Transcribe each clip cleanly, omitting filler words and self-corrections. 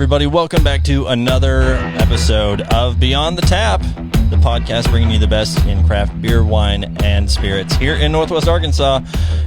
everybody. Welcome back to another episode of Beyond the Tap, the podcast bringing you the best in craft beer, wine, and spirits here in Northwest Arkansas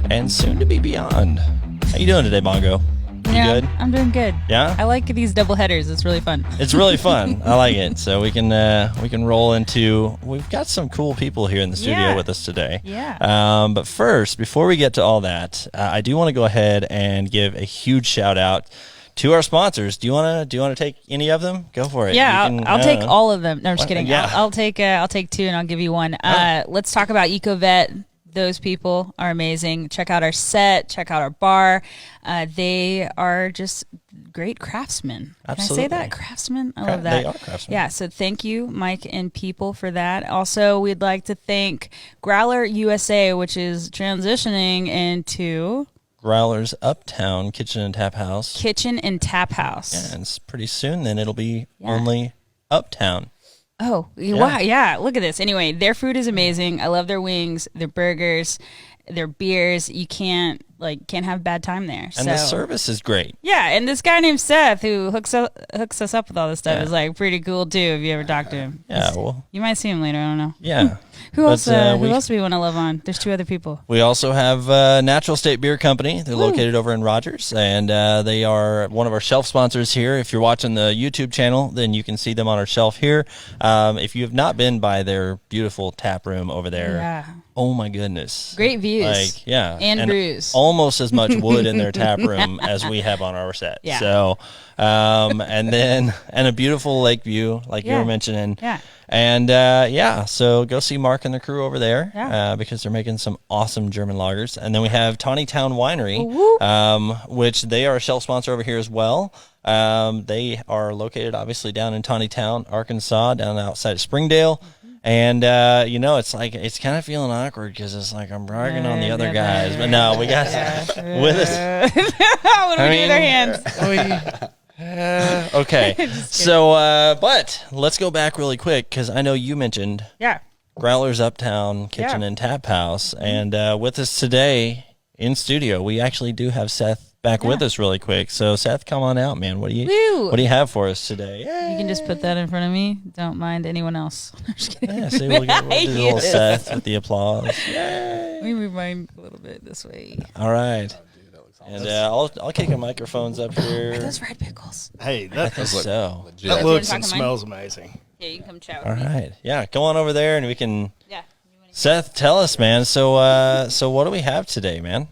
and soon to be beyond. How you doing today, Bongo? You good? I'm doing good. Yeah? I like these double headers. It's really fun. It's really fun. I like it. So we can roll into. We've got some cool people here in the studio with us today. Yeah. But first, before we get to all that, I do want to go ahead and give a huge shout out to our sponsors. Do you want to take any of them? Go for it. Yeah, I'll take all of them. No, I'm just kidding. Yeah. I'll take two and I'll give you one. Let's talk about EcoVet. Those people are amazing. Check out our set. Check out our bar. They are just great craftsmen. Absolutely. Can I say that? Craftsmen? I love that. They are craftsmen. Yeah, so thank you, Mike and people, for that. Also, we'd like to thank Growler USA, which is transitioning into Growler's Uptown Kitchen and Tap House. Kitchen and Tap House. Yeah, and it's pretty soon then it'll be only Uptown. Oh, wow. Yeah. Look at this. Anyway, their food is amazing. I love their wings, their burgers, their beers. You can't have bad time there. And the service is great. Yeah. And this guy named Seth who hooks us up with all this stuff is like pretty cool too. If you ever talk to him. Yeah. Well, you might see him later. I don't know. Yeah. Who else do we want to love on? There's two other people. We also have Natural State Beer Company. They're located over in Rogers, and they are one of our shelf sponsors here. If you're watching the YouTube channel, then you can see them on our shelf here. If you have not been by their beautiful tap room over there, oh my goodness. Great views. And brews. Almost as much wood in their tap room as we have on our set. Yeah. So, and a beautiful lake view, like you were mentioning. Yeah. And so go see Mark and the crew over there because they're making some awesome German lagers. And then we have Tawny Town Winery, which they are a shelf sponsor over here as well. They are located obviously down in Tawny Town, Arkansas, down outside of Springdale. And, it's kind of feeling awkward because it's like I'm bragging on the other guys. But no, we got with us. What do we do with our hands? Okay. So, but let's go back really quick because I know you mentioned Growler's Uptown Kitchen and Tap House. And with us today in studio, we actually do have Seth back with us really quick. So Seth, come on out, man. What do you have for us today? You can just put that in front of me. Don't mind anyone else. I'm just kidding. Yeah, see, we'll do a little Seth with the applause. Yay. Let me move mine a little bit this way. All right. And I'll kick the microphones up here. Are those fried pickles? Hey, that looks and smells amazing. Yeah, you can come chat with All me. right. Yeah, go on over there and we can. Yeah. Seth, tell us, man. So what do we have today, man?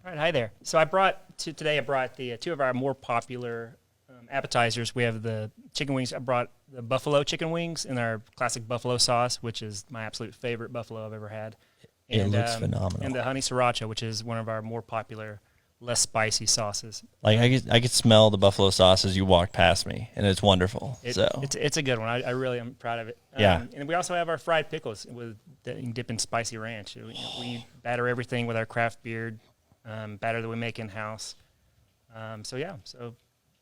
All right, hi there. So I brought the two of our more popular appetizers. We have the chicken wings. I brought the buffalo chicken wings in our classic buffalo sauce, which is my absolute favorite buffalo I've ever had. And, it looks phenomenal. And the honey sriracha, which is one of our more popular, less spicy sauces. Like I could smell the buffalo sauce as you walked past me, and it's wonderful. It's a good one. I really am proud of it. And we also have our fried pickles that you can dip in spicy ranch. We batter everything with our craft beer batter that we make in house.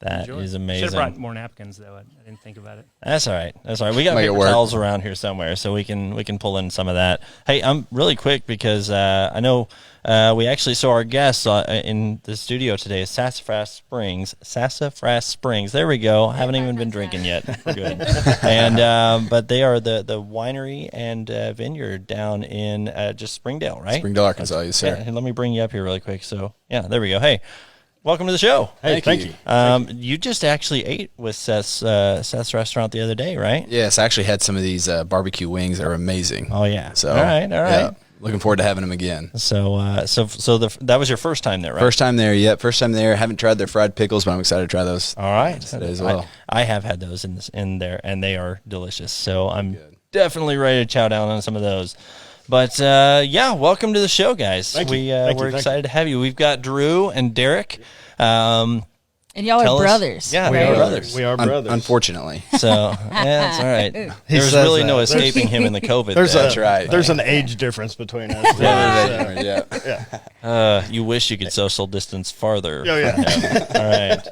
That is amazing. Should have brought more napkins though. I didn't think about it. That's all right. We got paper towels around here somewhere, so we can pull in some of that. Hey, I'm really quick because I know we actually saw our guest in the studio today is Sassafras Springs. Sassafras Springs. There we go. Haven't even been drinking yet. We're good. And but they are the winery and vineyard down in just Springdale, right? Springdale, Arkansas, yes, sir. Yeah, let me bring you up here really quick. So yeah, there we go. Hey. Welcome to the show. Hey, thank you. You just actually ate with Seth's restaurant the other day, right? Yes, I actually had some of these barbecue wings that are amazing. Oh yeah. So all right. Yeah, looking forward to having them again. So that was your first time there, right? First time there. Yep, first time there. Haven't tried their fried pickles, but I'm excited to try those. All right, today as well. I have had those in there, and they are delicious. So I'm definitely ready to chow down on some of those. But welcome to the show, guys. We're excited to have you. We've got Drew and Derek. And y'all are brothers. Yeah, we are brothers. We are brothers. Unfortunately. So that's all right. There's really no escaping him in the COVID. That's right. There's an age difference between us. You wish you could social distance farther. Oh, yeah. All right.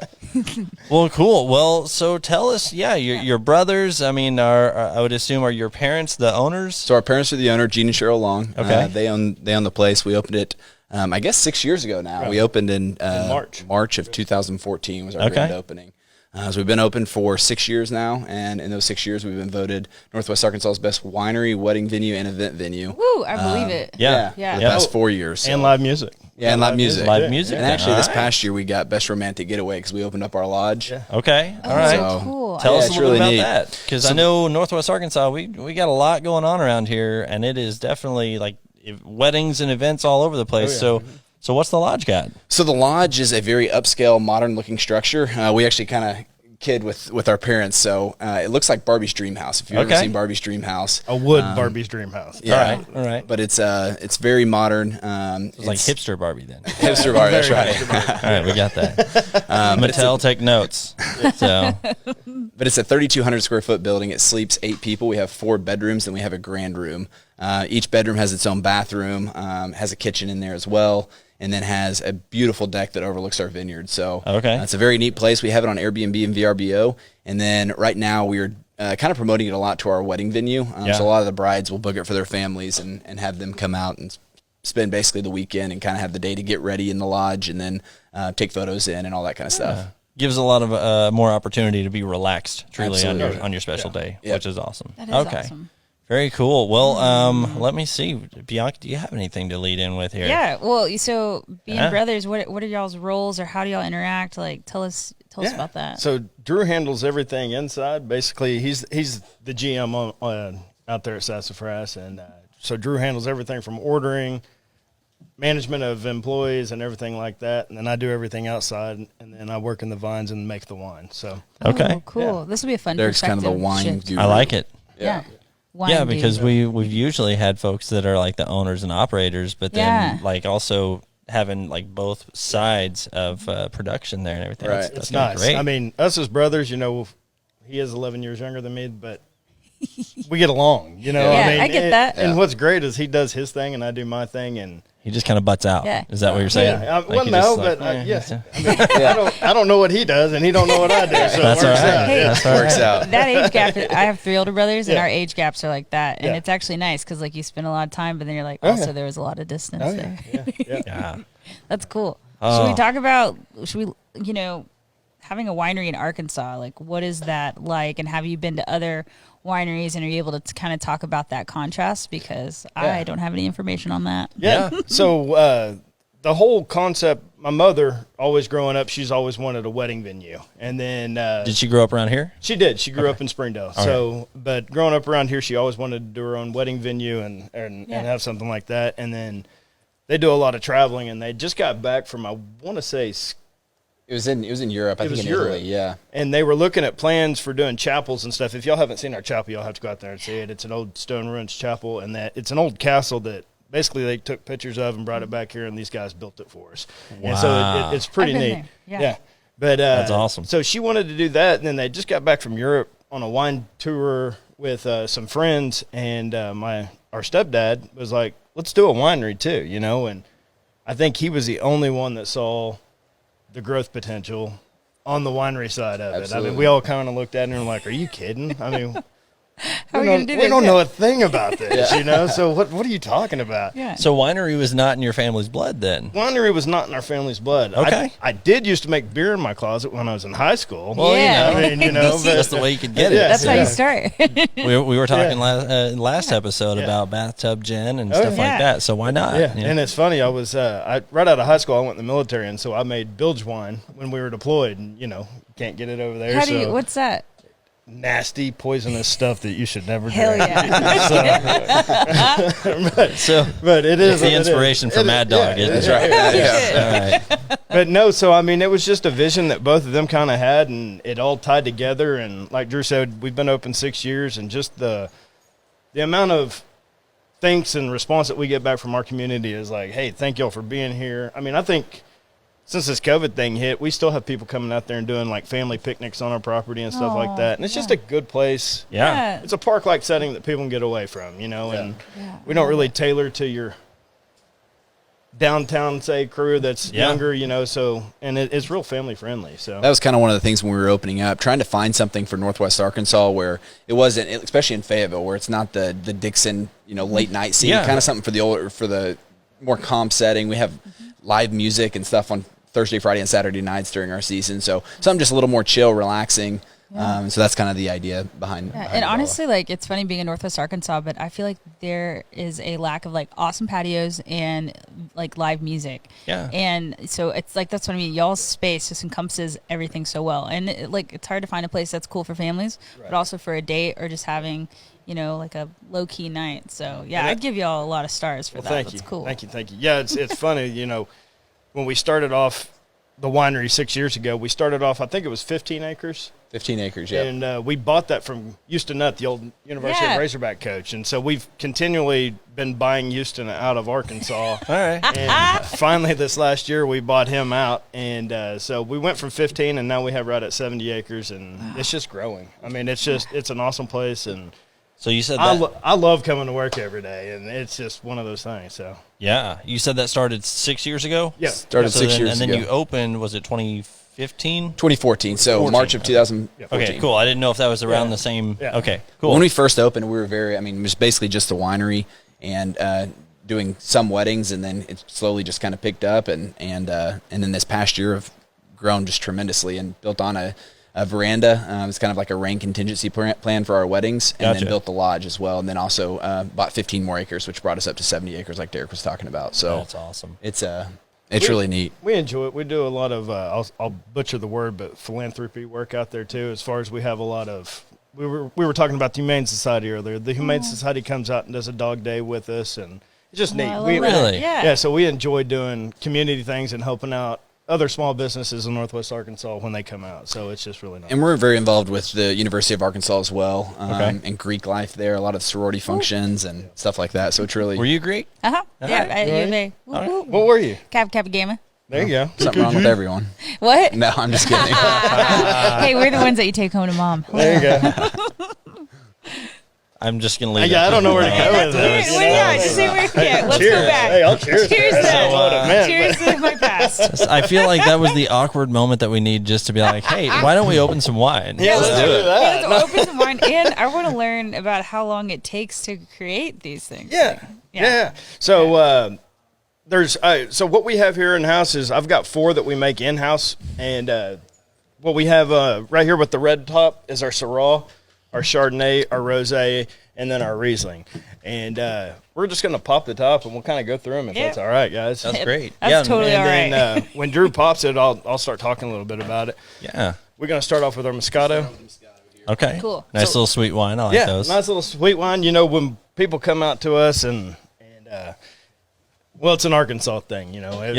Well, cool. Well, so tell us, your brothers, I mean, I would assume, are your parents the owners? So our parents are the owner, Gene and Cheryl Long. Okay. They own the place. We opened it, I guess 6 years ago now. Right. We opened in March. March of 2014 was our grand opening. So we've been open for 6 years now, and in those 6 years, we've been voted Northwest Arkansas's best winery, wedding venue, and event venue. Woo, I believe it. Yeah. For the past 4 years. And live music. Yeah, and live music. Live music. And actually, this All right. past year, we got Best Romantic Getaway because we opened up our lodge. Yeah. Okay. All right. So, Cool. Tell us it's a little really bit neat. about that, because I know Northwest Arkansas, we got a lot going on around here, and it is definitely like weddings and events all over the place. So what's the lodge got? So the lodge is a very upscale, modern-looking structure. We actually kind of kid with our parents, so it looks like Barbie's Dream House. If you've ever seen Barbie's Dream House, A wood Barbie's Dream house. yeah, All right. but it's very modern. It's like hipster Barbie then. hipster Barbie. That's right. All right, we got that. Mattel, take notes. So But it's a 3,200 square foot building. It sleeps 8 people. We have 4 bedrooms, and we have a grand room. Each bedroom has its own bathroom, has a kitchen in there as well, and then has a beautiful deck that overlooks our vineyard. So it's a very neat place. We have it on Airbnb and VRBO, and then right now we're kind of promoting it a lot to our wedding venue. So a lot of the brides will book it for their families and have them come out and spend basically the weekend and kind of have the day to get ready in the lodge and then take photos in and all that kind of stuff. gives a lot of more opportunity to be relaxed truly Absolutely. on your special day, which is awesome. That is awesome. Very cool. Well, let me see. Bianca, do you have anything to lead in with here? Yeah. Well, so being brothers, what are y'all's roles, or how do y'all interact? Like, tell us about that. So Drew handles everything inside. Basically, he's the GM on out there at Sassafras, and so Drew handles everything from ordering, management of employees, and everything like that. And then I do everything outside, and then I work in the vines and make the wine. So Oh, cool. This will be a fun Derek's kind of the perspective wine shift. guru. I like it. Yeah. Yeah, because we've usually had folks that are like the owners and operators, but then like also having like both sides of production there and everything. Right. it's nice. Great. I mean, us as brothers, he is 11 years younger than me, but we get along, Yeah, I mean, I get that. And what's great is he does his thing and I do my thing, and he just kind of butts out. Yeah. Is that what you're saying? yeah, Like he no, just but like, yeah. I mean, I don't know what he does, and he don't know what I do. So That's it works all right. out. Hey, Yeah. That's all right. Works out. That age gap, I have 3 older brothers, and Yeah. our age gaps are like that. And Yeah. it's actually nice because, like, you spend a lot of time, but then you're like, Oh, also, yeah. there was a lot of distance Oh, there. yeah. Yeah. That's cool. Oh. Should we talk about, having a winery in Arkansas? Like, what is that like? And have you been to other wineries, and are you able to kind of talk about that contrast? Because I don't have any information on that. Yeah. So the whole concept, my mother, always growing up, she's always wanted a wedding venue. And then Did she grow up around here? she did. She grew up in Springdale. But growing up around here, she always wanted to do her own wedding venue and have something like that. And then they do a lot of traveling, and they just got back from, I want to say, It was in Europe. I think was in Europe. Italy. Yeah. and they were looking at plans for doing chapels and stuff. If y'all haven't seen our chapel, y'all have to go out there and see it. It's an old stone ruins chapel, and that it's an old castle that basically they took pictures of and brought it back here, and these guys built it for us. And so it's pretty I've been neat. there. Yeah. But That's awesome. So she wanted to do that, and then they just got back from Europe on a wine tour with some friends, and our stepdad was like, "Let's do a winery too," And I think he was the only one that saw the growth potential on the winery side of it. I Absolutely. mean, we all kind of looked at it and were like, "Are you kidding?" I mean, How are we going to do we this? don't know a thing about this, So what are you talking about? Yeah. So winery was not in your family's blood then? Winery was not in our family's blood. Okay. I did used to make beer in my closet when I was in high school. Well, Yeah. I mean, that's, but that's the way you could get it. Yeah. That's how you start. We were talking last episode about bathtub gin and stuff yeah. like that. So why not? Yeah, and it's funny. I was right out of high school. I went in the military, and so I made bilge wine when we were deployed. And can't get it over there. How do you, what's that? Nasty, poisonous stuff that you should never Hell drink. yeah. So But it is it's the inspiration for Mad Dog, isn't it? Right. All right. But no, so I mean, it was just a vision that both of them kind of had, and it all tied together. And like Drew said, we've been open 6 years, and just the amount of thanks and response that we get back from our community is like, "Hey, thank y'all for being here." I mean, I think since this COVID thing hit, we still have people coming out there and doing like family picnics on our property and stuff like that. And it's just a good place. Yeah. It's a park-like setting that people can get away from, and we don't really tailor to your downtown, say, crew that's younger, so, and it's real family-friendly, so. That was kind of one of the things when we were opening up, trying to find something for Northwest Arkansas where it wasn't, especially in Fayetteville, where it's not the Dixon, late night scene. Yeah. Kind of something for the more calm setting. We have live music and stuff on Thursday, Friday, and Saturday nights during our season. So something just a little more chill, relaxing. Yeah. So that's kind of the idea behind. Yeah. And honestly, like, it's funny being in Northwest Arkansas, but I feel like there is a lack of like awesome patios and like live music. Yeah. And so it's like, that's what I mean. Y'all's space just encompasses everything so well. And it's hard to find a place that's cool for families, but also for a date or just having, you know, like a low key night. So yeah, I'd give y'all a lot of stars for that. Thank That's you. cool. Thank you. Yeah, it's funny, you know, when we started off the winery 6 years ago, we started off, I think it was 15 acres. 15 acres, yeah. And we bought that from Houston Nutt, the old University of Razorback coach. And so we've continually been buying Houston out of Arkansas. All right. And finally this last year we bought him out. And so we went from 15 and now we have right at 70 acres. And it's just growing. I mean, it's an awesome place. And so you said that I love coming to work every day. And it's just one of those things. So yeah, you said that started 6 years ago? Yeah. Started 6 years and then ago. you opened, was it 2015? 2014, so March of 2014. Okay, cool. I didn't know if that was around the same. Yeah. Okay, cool. When we first opened, we were it was basically just a winery and doing some weddings, and then it slowly just kind of picked up, and then this past year have grown just tremendously and built on a veranda. It's kind of like a rain contingency plan for our weddings, and then built the lodge as well, and then also bought 15 more acres, which brought us up to 70 acres like Derek was talking about. So that's awesome. It's really neat. We enjoy it. We do a lot of, I'll butcher the word, but philanthropy work out there too. As far as we have a lot of, we were talking about the Humane Society earlier. The Humane Society comes out and does a dog day with us, and it's just neat. Really? Yeah. So we enjoy doing community things and helping out other small businesses in Northwest Arkansas when they come out. So it's just really nice. And we're very involved with the University of Arkansas as well, Okay. and Greek life there, a lot of sorority functions and stuff like that. So it's really Were you Greek? Yeah, at U of A. Woo, woo. What were you? Kappa Gamma. There you go. something wrong with everyone. What? No, I'm just kidding. Hey, we're the ones that you take home to mom. There you go. I'm just going to leave Yeah, that I don't know where to you. go with Well, this. yeah, just say we're Let's Cheers. go back. Hey, I'll cheers. Cheers That's then. not what it meant, Cheers but- to my past. I feel like that was the awkward moment that we need just to be like, hey, why don't we open some wine? Yeah, let's do Yeah, that. let's open some wine, and I want to learn about how long it takes to create these things. Yeah. So so what we have here in house is I've got 4 that we make in house, and what we have right here with the red top is our Syrah, our Chardonnay, our Rosé, and then our Riesling. And we're just going to pop the top, and we'll kind of go through them if that's all right, guys. That's great. That's totally all right. And then when Drew pops it, I'll start talking a little bit about it. Yeah. We're going to start off with our Moscato. Okay. Cool. Nice little sweet wine. I like those. Nice little sweet wine. You know, when people come out to us and well, it's an Arkansas thing, you know.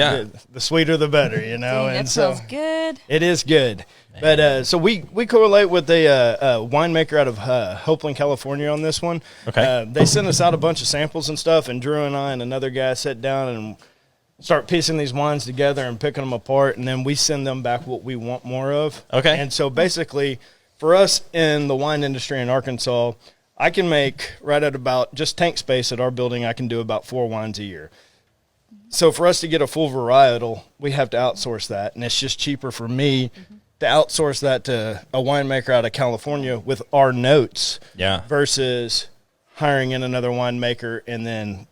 The sweeter the better, you know. That and so smells good. it is good. But so we correlate with a winemaker out of Hopeland, California on this one. Okay. They sent us out a bunch of samples and stuff, and Drew and I and another guy sat down and start piecing these wines together and picking them apart, and then we send them back what we want more of. Okay. And so basically, for us in the wine industry in Arkansas, I can make right at about just tank space at our building, I can do about 4 wines a year. So for us to get a full varietal, we have to outsource that, and it's just cheaper for me to outsource that to a winemaker out of California with our notes versus hiring in another winemaker and then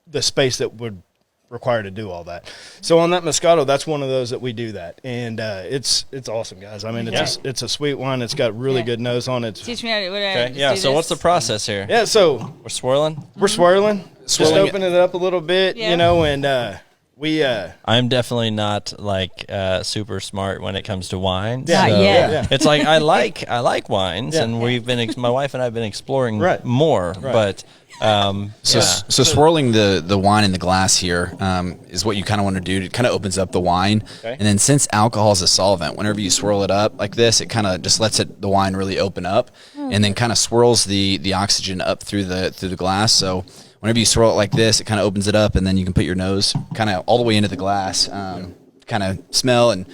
the space that would require to do all that. So on that Moscato, that's one of those that we do that, and it's awesome, guys. I mean, it's a sweet wine. It's got really good nose on it. Teach me how to. Okay. Yeah. So what's the process here? Yeah. So We're swirling. we're swirling, just Swirling it. opening it up a little bit, Yeah. you know, and we I'm definitely not like super smart when it comes to wines. Not so yet. Yeah. It's like I like wines, Yeah. and we've been my wife and I have been exploring Right. more, Right. but So swirling the wine in the glass here is what you kind of want to do. It kind of opens up the wine, and then since alcohol is a solvent, whenever you swirl it up like this, it kind of just lets the wine really open up, and then kind of swirls the oxygen up through the glass. So whenever you swirl it like this, it kind of opens it up, and then you can put your nose kind of all the way into the glass, kind of smell. And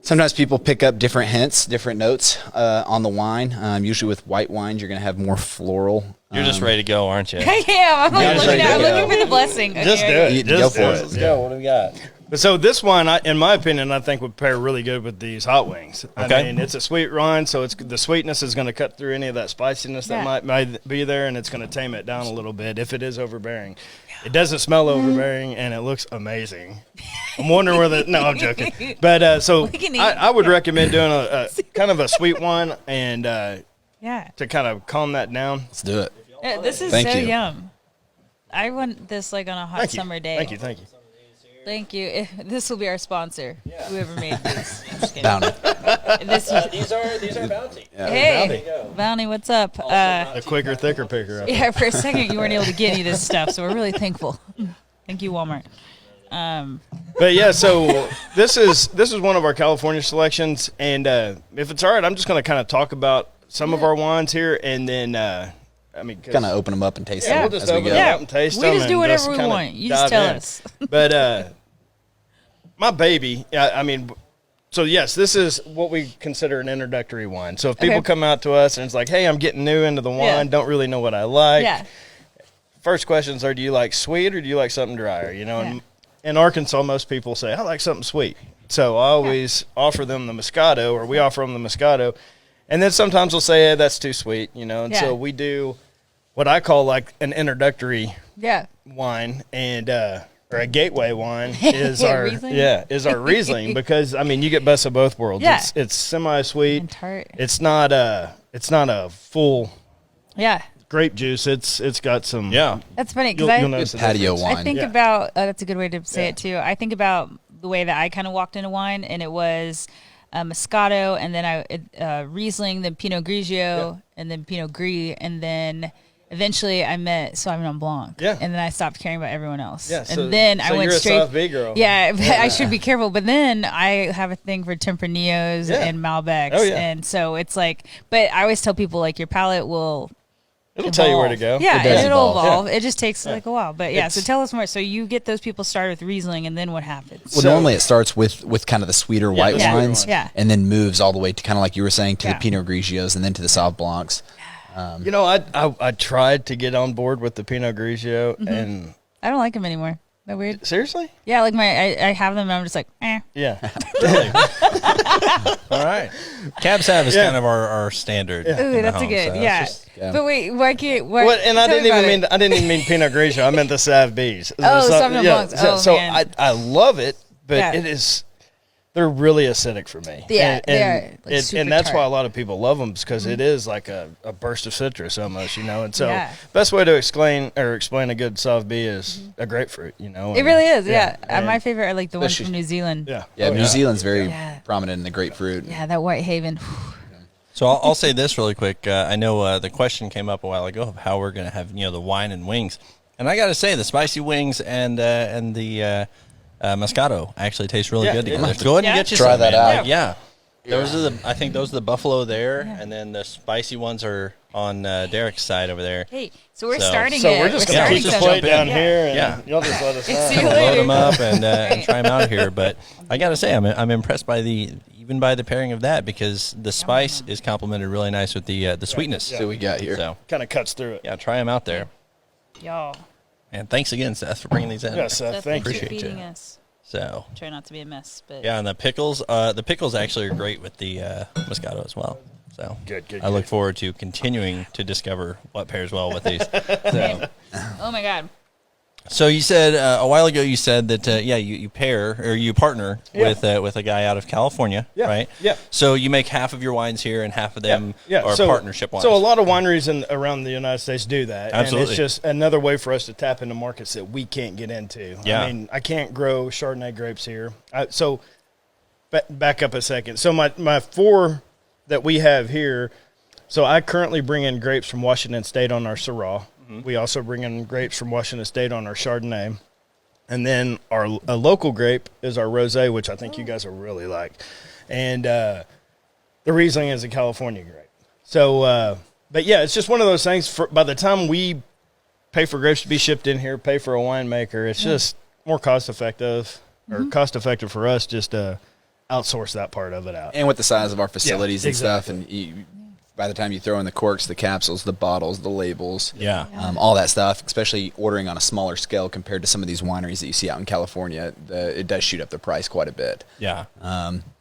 sometimes people pick up different hints, different notes on the wine. Usually with white wines, you're going to have more floral. you're just ready to go, aren't you? I am. I'm like just looking, ready to I'm go. looking for the blessing. just do Okay. it. Go Just for do it. Let's go. What do we got? But so this wine, in my opinion, I think would pair really good with these hot wings. Okay. I mean, it's a sweet wine, so the sweetness is going to cut through any of that spiciness that might be there, and it's going to tame it down a little bit if it is overbearing. It doesn't smell overbearing, and it looks amazing. I'm wondering whether. No, I'm joking. But so I would recommend doing a kind of a sweet one and to kind of calm that down. Let's do it. This is Thank so you. yum. I want this like on a hot summer day. Thank you. Thank you. This will be our sponsor. Whoever made these. I'm just kidding. Bounty. These are Bounty. Yeah. Hey, Bounty, what's up? A quicker, thicker picker. Yeah, for a second you weren't able to get any of this stuff, so we're really thankful. Thank you, Walmart. But yeah, so this is one of our California selections, and if it's all right, I'm just going to kind of talk about some of our wines here, and then Kind of open them up and taste Yeah. them we'll just as we open go. it up and taste We them. just do and whatever we kinda want. You just dive tell in. us. But my baby, so yes, this is what we consider an introductory wine. So if people Okay. come out to us and it's like, hey, I'm getting new into the wine, Yeah. don't really know what I like. Yeah. First questions are, do you like sweet or do you like something drier? You know, Yeah. and in Arkansas, most people say, I like something sweet. So I always offer them the Moscato, or we offer them the Moscato. And then sometimes they'll say, hey, that's too sweet, you know. And Yeah. so we do what I call like an introductory Yeah. wine, and or a gateway wine is our Riesling? Riesling, because you get best of both worlds. Yeah. It's semi-sweet. And tart. It's not a full Yeah. grape juice. It's got some. That's funny You'll because notice the Patio difference. wine. I think Yeah. about that's a good way to say Yeah. it too. I think about the way that I kind of walked into wine, and it was Moscato, and then Riesling, then Pinot Grigio, and then Pinot Gris, and then eventually I met Sauvignon Blanc. Yeah. And then I stopped caring about everyone else. Yeah, And then I went you're straight. a Sauv B girl. Yeah, but I should be careful. But then I have a thing for Tempranieros Yeah. and Malbecs, Oh, yeah. and so it's like. But I always tell people like your palate will. It'll tell you where to go. Yeah, It does it'll evolve. evolve. It just takes like a while. But yeah, so It's- tell us more. So you get those people started with Riesling, and then what happens? Well, So- normally it starts with kind of the sweeter white the sweeter wines, ones. Yeah. and then moves all the way to kind of like you were saying to Yeah. the Pinot Grigios and then to the Sauv Blancs. You know, I tried to get on board with the Pinot Grigio, Mm-hmm. and I don't like them anymore. That weird. seriously, Yeah, like I have them, and I'm just like, eh. yeah. All right. Cab Sav is Yeah. kind of our standard. in Ooh, the that's a home, good. so it's Yeah. just- Yeah. But wait, why can't? Why, Well, and I tell didn't me even about it. mean Pinot Grigio. I meant the Sauv Bs. Oh, Sauvignon Blancs. So, Oh, so man. I love it, but Yeah. it is. They're really acidic for me. Yeah, they are, like, super and that's why tart. a lot of people love them, because it is like a burst of citrus almost, you know. And so, Yeah. best way to explain a good Sauv B is a grapefruit, you know. It and- really is. Yeah. and- My favorite are like the ones Especially- from New Zealand. Yeah. Yeah, Oh, New Zealand's very Yeah. prominent in the grapefruit. Yeah, that Whitehaven. So I'll say this really quick. I know the question came up a while ago of how we're going to have the wine and wings, and I got to say the spicy wings and the Moscato actually taste really Yeah, good it together. does. Go ahead Yeah. and get you Try some, that man. out. Like, yeah. Those are I think those are the Buffalo there, and then the spicy ones are on Derek's side over there. Hey, so we're So- starting So it. we're just Yeah, gonna let's keep the just plate jump in. down here, and Yeah. y'all just let us See know. you Load later. them up and try them out here. But I got to say, I'm impressed by the pairing of that, because the spice is complemented really nice with the sweetness. So we got here. So Kind of cuts through it. yeah, try them out there. Y'all. And thanks again, Seth, for bringing these in. Yeah, Seth, Seth, thank you. thanks for Appreciate feeding you. us. So Try not to be a mess, but yeah, and the pickles actually are great with the Moscato as well. So Good. I look forward to continuing to discover what pairs well with these. So, oh my god. so you said a while ago, you said that you pair or you partner Yeah. with a guy out of California, Yeah, right? yeah. So you make half of your wines here and half of them are so, partnership wines. So a lot of wineries around the United States do that. Absolutely. And it's just another way for us to tap into markets that we can't get into. Yeah. I mean, I can't grow Chardonnay grapes here. So back up a second. So my four that we have here, so I currently bring in grapes from Washington State on our Syrah. Mm-hmm. We also bring in grapes from Washington State on our Chardonnay. And then a local grape is our Rosé, which I think you guys will really like. And the Riesling is a California grape. So, but yeah, it's just one of those things. By the time we pay for grapes to be shipped in here, pay for a winemaker, it's just more cost effective for us just to outsource that part of it out. And with the size of our facilities and stuff, exactly. and by the time you throw in the corks, the capsules, the bottles, the labels, yeah. all that stuff, especially ordering on a smaller scale compared to some of these wineries that you see out in California, it does shoot up the price quite a bit. Yeah.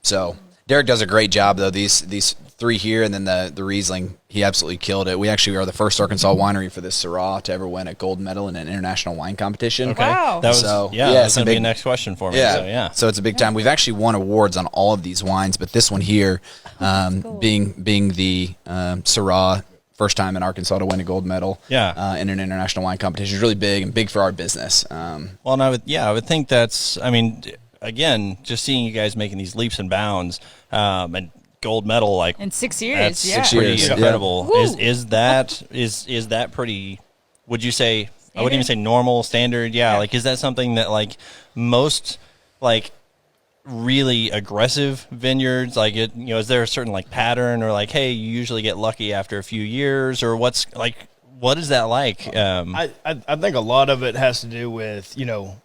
So Derek does a great job, though. These 3 here, and then the Riesling, he absolutely killed it. We actually are the first Arkansas winery for this Syrah to ever win a gold medal in an international wine competition. Okay. Wow. That was, that's going to be the next question for me. Yeah. So it's a big time. We've actually won awards on all of these wines, but this one here, being the Syrah, first time in Arkansas to win a gold medal in an international wine competition, is really big and big for our business. Well, and I would think that's, I mean, again, just seeing you guys making these leaps and bounds, and gold medal, like in 6 years, that's 6 pretty years, incredible. Yeah. Is that pretty? Would you say? I wouldn't even say normal, standard. Yeah, like is that something that like most like really aggressive vineyards, like it, you know, is there a certain like pattern, or like, hey, you usually get lucky after a few years, or what is that like? I think a lot of it has to do with, you know,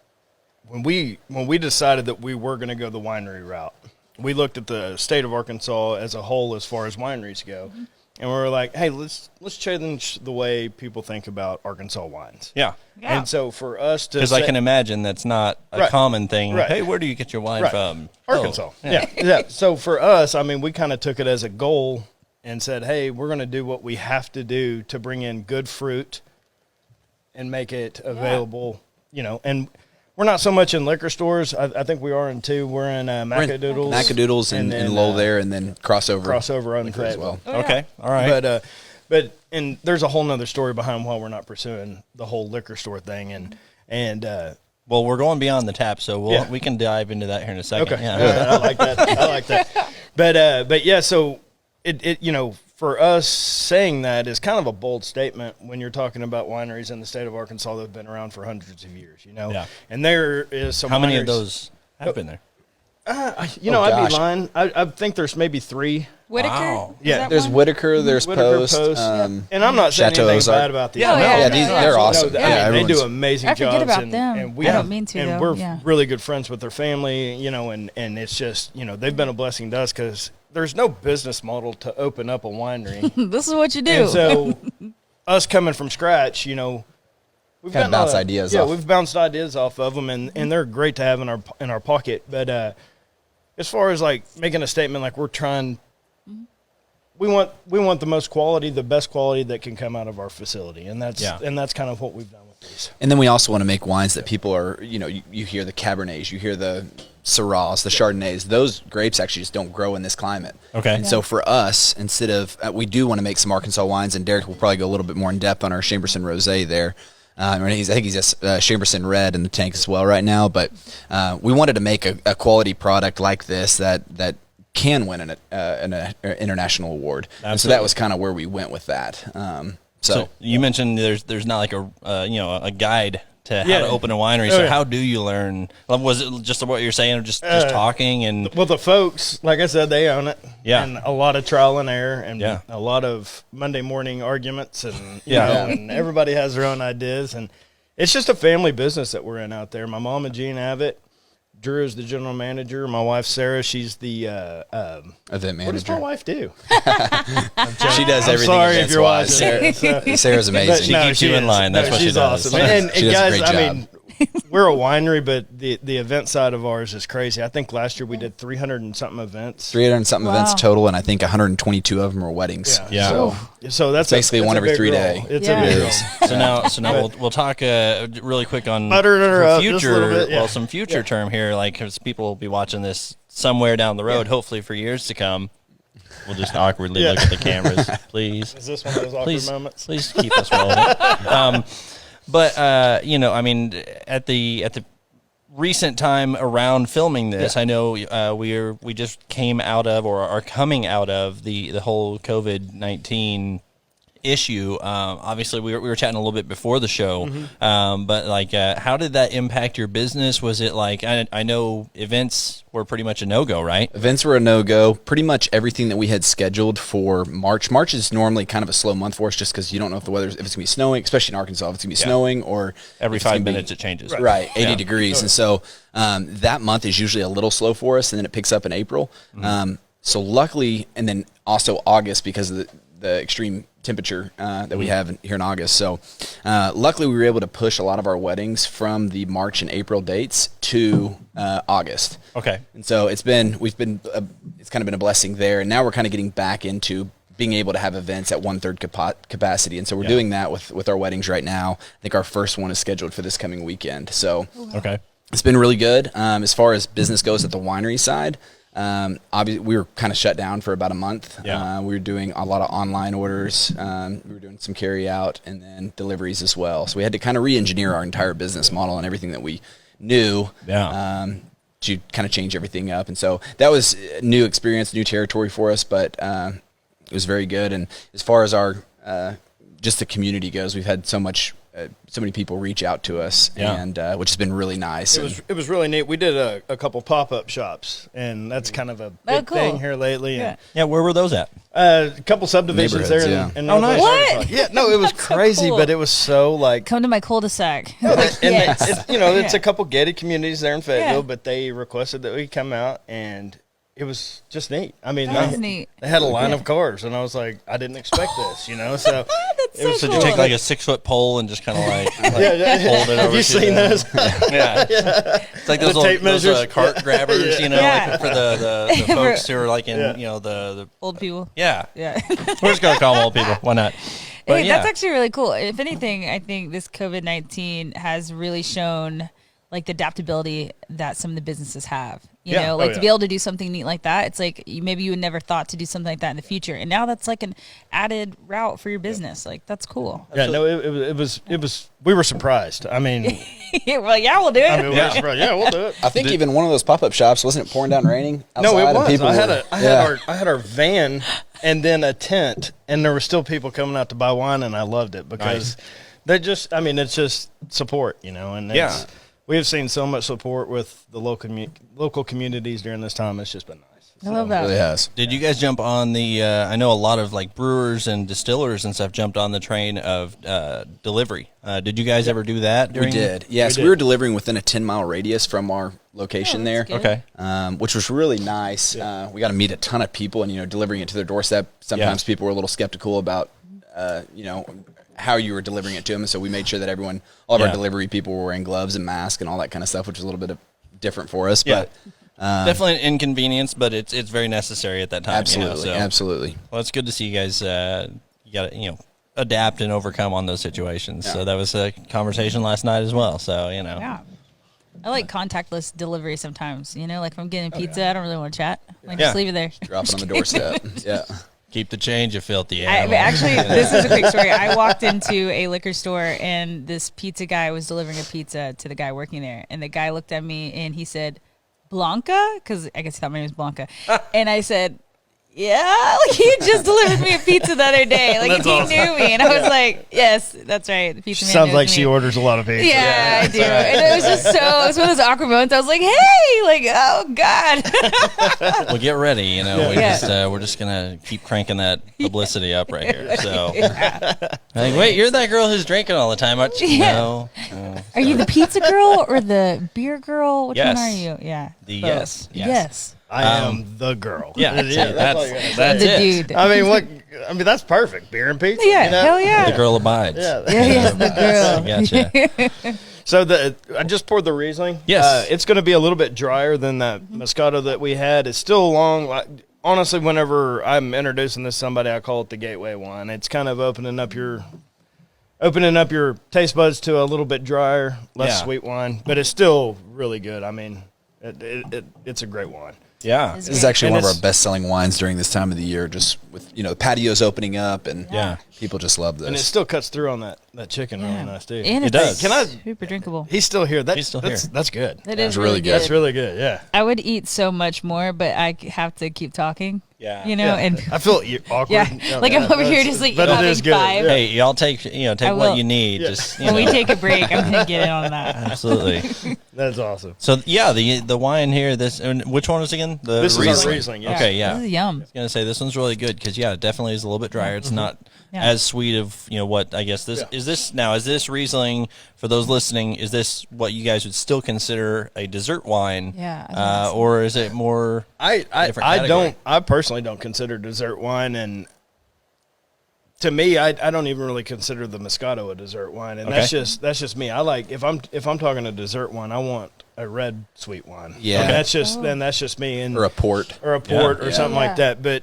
when we decided that we were going to go the winery route, we looked at the state of Arkansas as a whole as far as wineries go, and we were like, hey, let's change the way people think about Arkansas wines. Yeah. And so for us to, Because I can imagine that's not a common thing. Right. Hey, where do you get your wine from? Arkansas. Oh, Yeah. So for us, I mean, we kind of took it as a goal and said, hey, we're going to do what we have to do to bring in good fruit and make it available, you know. And we're not so much in liquor stores. I think we are in two. We're in Macadoodles. Macadoodles and Lowell there, and then crossover on as well. Okay. All right. But there's a whole nother story behind why we're not pursuing the whole liquor store thing. And well, we're going beyond the tap, so we can dive into that here in a second. Okay. Yeah. I like that. But yeah, so it you know, for us saying that is kind of a bold statement when you're talking about wineries in the state of Arkansas that have been around for hundreds of years, you know. Yeah. And there is some. How many of those have been there? You know, I'd be lying. I think there's maybe 3. Whitaker? Wow. Is Yeah. that There's one? Whitaker, there's Whitaker Post. and I'm not saying Chateau anything Ozark. bad about these. They're awesome. No, Yeah, I mean, they do everyone's- amazing I jobs. forget about and, them. And we I don't mean to, and though. we're Yeah. really good friends with their family, you know, and it's just, you know, they've been a blessing to us because there's no business model to open up a winery. This is what you do. And so us coming from scratch, you know, we've Kind of gotten bounce ideas yeah, off. we've bounced ideas off of them, and they're great to have in our pocket. But as far as like making a statement, like we're trying, we want the most quality, the best quality that can come out of our facility, and that's kind of what we've done with these. And then we also want to make wines that people are, you know, you hear the Cabernets, you hear the Syrahs, the Chardonnays. Those grapes actually just don't grow in this climate. Okay. And so for us, instead of, we do want to make some Arkansas wines, and Derek will probably go a little bit more in depth on our Chamberson Rosé there. I think he's a Chamberson Red in the tank as well right now. But we wanted to make a quality product like this that can win an international award. And so that was kind of where we went with that. So you mentioned there's not like a guide to how to open a winery. So how do you learn? Was it just what you're saying, or just talking? And well, the folks, like I said, they own it. Yeah. And a lot of trial and error, and Yeah. a lot of Monday morning arguments, and you know, and everybody has their own ideas, and it's just a family business that we're in out there. My mom and Jean have it. Drew is the general manager. My wife Sarah, she's the event manager. what does my wife do? She does I'm everything sorry if you're events-wise. watching. Sarah's amazing. She keeps you in line. That's what she she's does. awesome. And She does a guys, great I job. mean, we're a winery, but the event side of ours is crazy. I think last year we did 300 and something events. 300 and something Wow. events total, and I think 122 of them are weddings. Yeah. So that's Basically that's one every big 3 role. day. It's Yeah. a big role. So now we'll talk really quick on Butter her up for just a future. little bit, yeah. Well, some future term here, like because people will be watching this somewhere down the road, hopefully for years to come. We'll just awkwardly look at the cameras, please. Is this one of those awkward moments? Please keep us rolling. But you know, I mean, at the recent time around filming this, I know we just came out of or are coming out of the whole COVID-19 issue. Obviously, we were chatting a little bit before the show, but like, how did that impact your business? Was it like I know events were pretty much a no-go, right? Events were a no-go. Pretty much everything that we had scheduled for March. March is normally kind of a slow month for us just because you don't know if it's going to be snowing, especially in Arkansas, if it's going to be snowing or Every if it's gonna 5 be- minutes it changes. Right, 80 degrees. And so that month is usually a little slow for us, and then it picks up in April. So luckily, and then also August because of the extreme temperature that we have here in August. So luckily we were able to push a lot of our weddings from the March and April dates to August. Okay. And so it's kind of been a blessing there. And now we're kind of getting back into being able to have events at 1/3 capacity. And so we're doing that with our weddings right now. I think our first one is scheduled for this coming weekend. So Okay. it's been really good. As far as business goes at the winery side, obviously we were kind of shut down for about a month. Yeah. We were doing a lot of online orders. We were doing some carry out and then deliveries as well. So we had to kind of re-engineer our entire business model and everything that we knew. Yeah. To kind of change everything up. And so that was a new experience, new territory for us, but it was very good. And as far as our just the community goes, we've had so many people reach out to us, and which has been really nice. It was really neat. We did a couple pop-up shops, and that's kind of a big thing here lately. Yeah. Yeah, where were those at? And a couple subdivisions there. Neighborhoods, In Oh, nice. Northwest What? Arkansas. Yeah, no, it was That's so crazy, cool. but it was so like. Come to my cul-de-sac. It's Yeah. a couple gated communities there in Fayetteville, Yeah. but they requested that we come out, and it was just neat. I mean, That is neat. they had a line of cars, and I was like, I didn't expect this, So it was so such Did a you take like a 6-foot pole and just kind of like hold it over? Have you to seen the- those? Yeah. It's like those The tape those measures? cart grabbers, Yeah. like for the folks who are like in, the Old people. yeah. Yeah. We're just gonna call them old people. Why not? But Hey, yeah. that's actually really cool. If anything, I think this COVID-19 has really shown like the adaptability that some of the businesses have. You Yeah. know, Oh, like to yeah. be able to do something neat like that. It's like maybe you would never thought to do something like that in the future, and now that's like an added route for your business. Like that's cool. Yeah, no, it was. We were surprised. I mean, We're like, yeah, we'll do it. we were surprised. Yeah, we'll do it. I think even one of those pop-up shops, wasn't it pouring down raining outside? No, it and was. people I had our van and then a tent, and there were still people coming out to buy wine, and I loved it because they're just. I mean, it's just support, and it's, we have seen so much support with the local communities during this time. It's just been nice. I love that. really has. Did you guys jump on the? I know a lot of like brewers and distillers and stuff jumped on the train of delivery. Did you guys ever do that? We did. Yes, we were delivering within a 10-mile radius from our location there. that's good. Okay. Which was really nice. We got to meet a ton of people, and delivering it to their doorstep. Sometimes people were a little skeptical about, how you were delivering it to them. So we made sure that all of our delivery people were wearing gloves and masks and all that kind of stuff, which was a little bit different for us. Yeah. But Definitely an inconvenience, but it's very necessary at that time. absolutely, absolutely. Well, it's good to see you guys. You got to adapt and overcome on those situations. Yeah. So that was a conversation last night as well. So Yeah. I like contactless delivery sometimes. Like if I'm getting pizza, I don't really want to chat. Like Yeah. just leave it there. Drop it on the doorstep. Yeah. keep the change, you filthy But animal. actually, this is a quick story. I walked into a liquor store and this pizza guy was delivering a pizza to the guy working there. And the guy looked at me and he said, Blanca? Because I guess he thought my name was Blanca. And I said, yeah, like he just delivered me a pizza the other day. Like That's he awesome. knew me. And I was like, yes, that's right. The pizza man Sounds knows like me. she orders a lot of pizza. Yeah, I do. And it was just it was one of those awkward moments. I was like, hey, like, oh, God. Well, get ready. Yeah. We're just gonna keep cranking that publicity up right here. So, like, wait, you're that girl who's drinking all the time, aren't you? Yeah. No, Are you the pizza girl or the beer girl? Which Yes. one are you? Yeah. the Both. yes. Yes. I am the girl. Yeah, that's all you're gonna say. that's The it. dude. I mean, that's perfect. Beer and pizza. Yeah, you know? hell yeah. The girl abides. Yeah. Yeah, the girl. Gotcha. So I just poured the Riesling. Yes. It's going to be a little bit drier than that Moscato that we had. It's still long. Honestly, whenever I'm introducing this to somebody, I call it the gateway wine. It's kind of opening up your taste buds to a little bit drier, less Yeah. sweet wine, but it's still really good. I mean, it's a great wine. Yeah. This is actually And one of our it's- best-selling wines during this time of the year, just with, the patios opening up, and Yeah. people just love this. And it still cuts through on that chicken really nice, too. And It it's does. Can I- super drinkable. He's still here. He's still here. That's good. It is really really good. good. That's really good, yeah. I would eat so much more, but I have to keep talking. Yeah. And I feel awkward. yeah, like I'm over here just like but it having is good. five. Yeah. Hey, y'all take I what will. you need. Yeah. Just When we take a break, I'm gonna get in on that. absolutely. That's awesome. So yeah, the wine here. Which one was again? The This is our Riesling. Riesling, yeah. Okay, yeah. This is yum. I was gonna say this one's really good because it definitely is a little bit drier. It's not Yeah. as sweet of what I guess this Yeah. is is this Riesling, for those listening, is this what you guys would still consider a dessert wine? Yeah. Or is it more I personally don't consider dessert wine, and to me, I don't even really consider the Moscato a dessert wine, and that's just me. I like, if I'm talking a dessert wine, I want a red sweet wine. Yeah. And that's just me. And or a port or something like that. But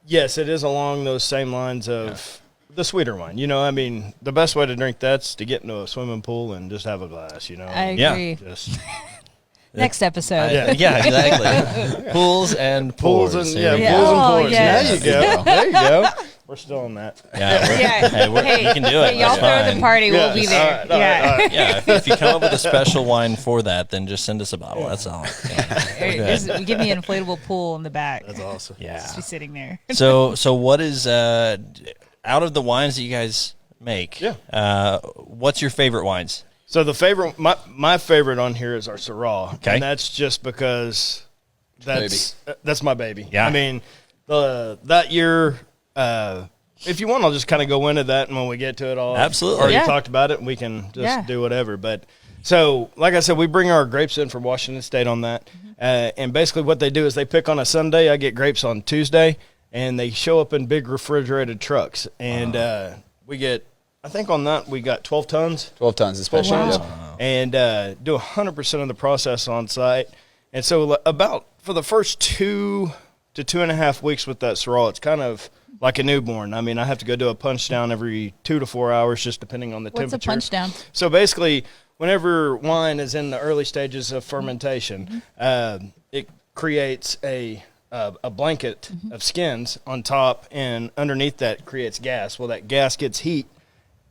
yes, it is along those same lines of the sweeter wine. You know, I mean, the best way to drink that's to get into a swimming pool and just have a glass. You know, I agree. Just Next episode. yeah, exactly. Pools and pools pours. and Here we go. pools and pours. Yes. There you go. There you go. We're still on that. Yeah, you can do it. Hey, y'all That's throw the fine. party. We'll be there. All right. Yeah, if you come up with a special wine for that, then just send us a bottle. That's all. Give me an inflatable pool in the back. That's awesome. Yeah. Just be sitting there. So what is out of the wines that you guys make? Yeah. What's your favorite wines? So my favorite on here is our Syrah, and that's just because that's my baby. Yeah. I mean, that year, if you want, I'll just kind of go into that, and when we get to it all, Absolutely. already talked about it, and we can just do whatever. But so, like I said, we bring our grapes in from Washington State on that, and basically what they do is they pick on a Sunday. I get grapes on Tuesday, and they show up in big refrigerated trucks, and we get. I think on that we got 12 tons. 12 tons especially. Wow. And do 100% of the process on site. And so about for the first 2 to 2.5 weeks with that Syrah, it's kind of like a newborn. I mean, I have to go do a punch down every 2 to 4 hours, just depending on the temperature. What's a punch down? So basically, whenever wine is in the early stages of fermentation, it creates a blanket of skins on top, and underneath that creates gas. Well, that gas gets heat,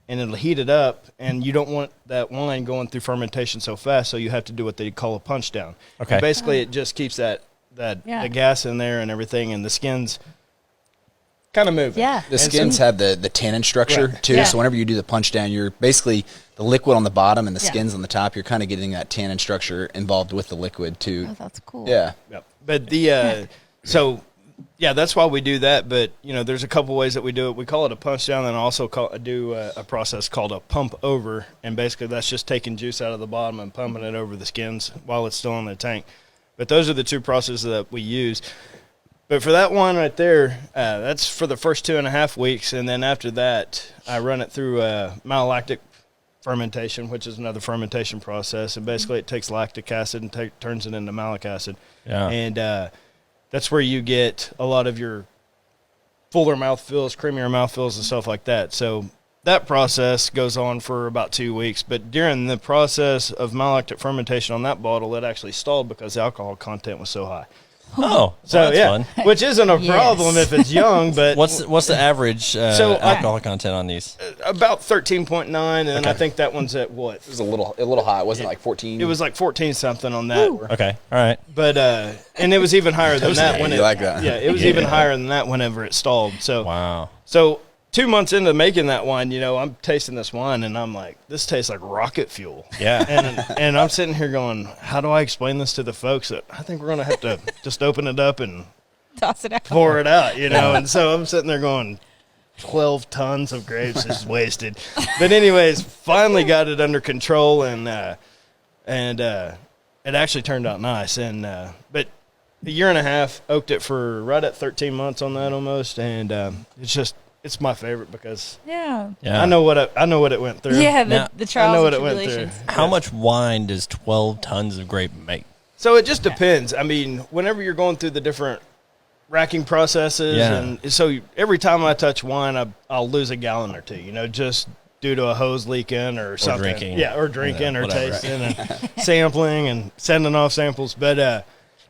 and it'll heat it up, and you don't want that wine going through fermentation so fast, so you have to do what they call a punch down. Okay. And basically, it just keeps the gas in there and everything, and the skins kind of moving. Yeah. The skins have the tannin structure too, Yeah. so whenever you do the punch down, you're basically the liquid on the bottom and the skins on the top. You're kind of getting that tannin structure involved with the liquid too. Oh, that's cool. Yeah. Yep. But so yeah, that's why we do that. But there's a couple ways that we do it. We call it a punch down, and also do a process called a pump over, and basically that's just taking juice out of the bottom and pumping it over the skins while it's still in the tank. But those are the two processes that we use. But for that one right there, that's for the first 2.5 weeks, and then after that, I run it through malolactic fermentation, which is another fermentation process, and basically it takes lactic acid and turns it into malic acid. Yeah. And that's where you get a lot of your fuller mouthfeels, creamier mouthfeels, and stuff like that. So that process goes on for about 2 weeks. But during the process of malolactic fermentation on that bottle, it actually stalled because the alcohol content was so high. Oh, So that's fun. which isn't a problem if it's young, but What's the average alcohol content on these? about 13.9, and I think that one's at what? It was a little high. It wasn't like 14. It was like 14 something on that. Okay, all right. But and it was even higher than that when you it like that. Yeah, it was even higher than that whenever it stalled. So Wow. So 2 months into making that wine, I'm tasting this wine and I'm like, this tastes like rocket fuel. Yeah. And I'm sitting here going, how do I explain this to the folks that I think we're going to have to just open it up and Toss it out. pour it out, And so I'm sitting there going, 12 tons of grapes is wasted. But anyways, finally got it under control, and it actually turned out nice. And but a year and a half, oaked it for right at 13 months on that almost, and it's my favorite because Yeah. Yeah. I know what it went through. Yeah, Now- the trials I know and what it went through. tribulations. How much wine does 12 tons of grape make? So it just depends. I mean, whenever you're going through the different racking processes, and so every time I touch wine, I'll lose a gallon or two, just due to a hose leaking or something. drinking. Yeah, or drinking or whatever. tasting and sampling and sending off samples. But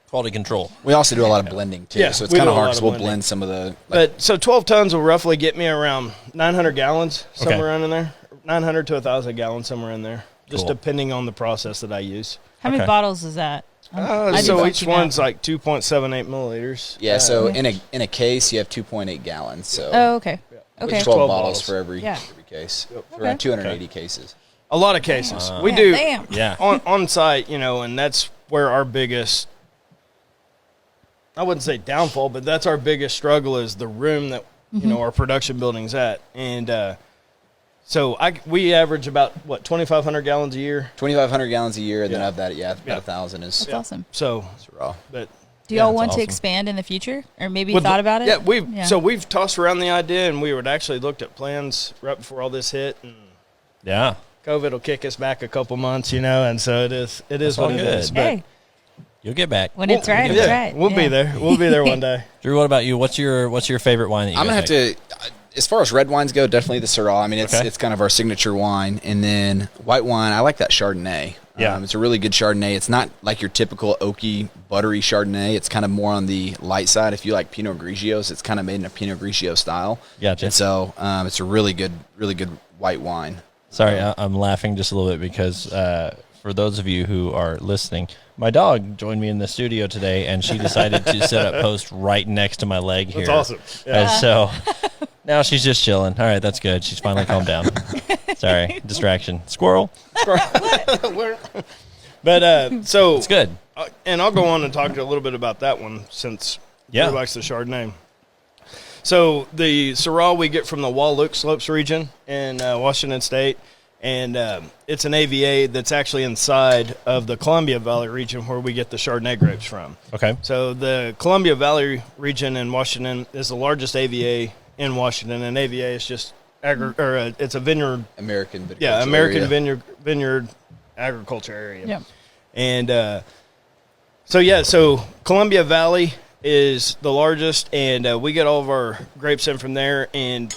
Quality control. We also do a lot of blending too, Yeah, so it's we kind do of a lot hard of because we'll blending. blend some of the. But so 12 tons will roughly get me around 900 gallons, Okay. somewhere in there. 900 to 1,000 gallons, somewhere in there, just Cool. depending on the process that I use. How many Okay. bottles is that? I So did each keep count. one's like 2.78 milliliters. Yeah, so in a case you have 2.8 gallons. So Oh, okay. which Okay. is 12 12 bottles bottles. for every Yeah. case. Okay. Around 280 cases. A lot of cases. We Yeah, do damn. Yeah. on site, and that's where our biggest, I wouldn't say downfall, but that's our biggest struggle is the room that, our production building's at. And So we average about, 2,500 gallons a year? 2,500 gallons a year, and then Yeah. of that, about 1,000 is That's awesome. So, raw. but Do y'all that's want to awesome. expand in the future, or maybe Would- thought about it? Yeah, we've tossed around the idea, and we would actually looked at plans right before all this hit, and Yeah. COVID will kick us back a couple months, and so it is That's what all it good. is. But Hey, You'll get back. when it's right, it's right. we'll be Yeah. there. We'll be there one day. Drew, what about you? What's your favorite wine that you I'm gonna guys have make? to, as far as red wines go, definitely the Syrah. I mean, Okay. it's kind of our signature wine. And then white wine, I like that Chardonnay. Yeah. It's a really good Chardonnay. It's not like your typical oaky, buttery Chardonnay. It's kind of more on the light side. If you like Pinot Grigios, it's kind of made in a Pinot Grigio style. Gotcha. And so it's a really good white wine. Sorry, I'm laughing just a little bit because for those of you who are listening, my dog joined me in the studio today, and she decided to set up post right next to my leg here. That's awesome. Yeah. So now she's just chilling. All right, that's good. She's finally calmed down. Sorry, distraction. Squirrel. But so It's good. and I'll go on and talk a little bit about that one since Yeah. Drew likes the Chardonnay. So the Syrah we get from the Wall-Look Slopes region in Washington State, and it's an AVA that's actually inside of the Columbia Valley region where we get the Chardonnay grapes from. Okay. So the Columbia Valley region in Washington is the largest AVA in Washington, and AVA is just it's a vineyard. American Yeah, viticulture American area. vineyard agriculture area. Yep. And so Columbia Valley is the largest, and we get all of our grapes in from there. And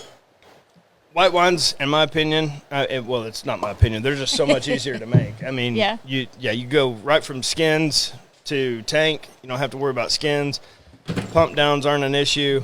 white wines, in my opinion, well, it's not my opinion. They're just so much easier to make. I mean, Yeah. you go right from skins to tank. You don't have to worry about skins. Pump downs aren't an issue.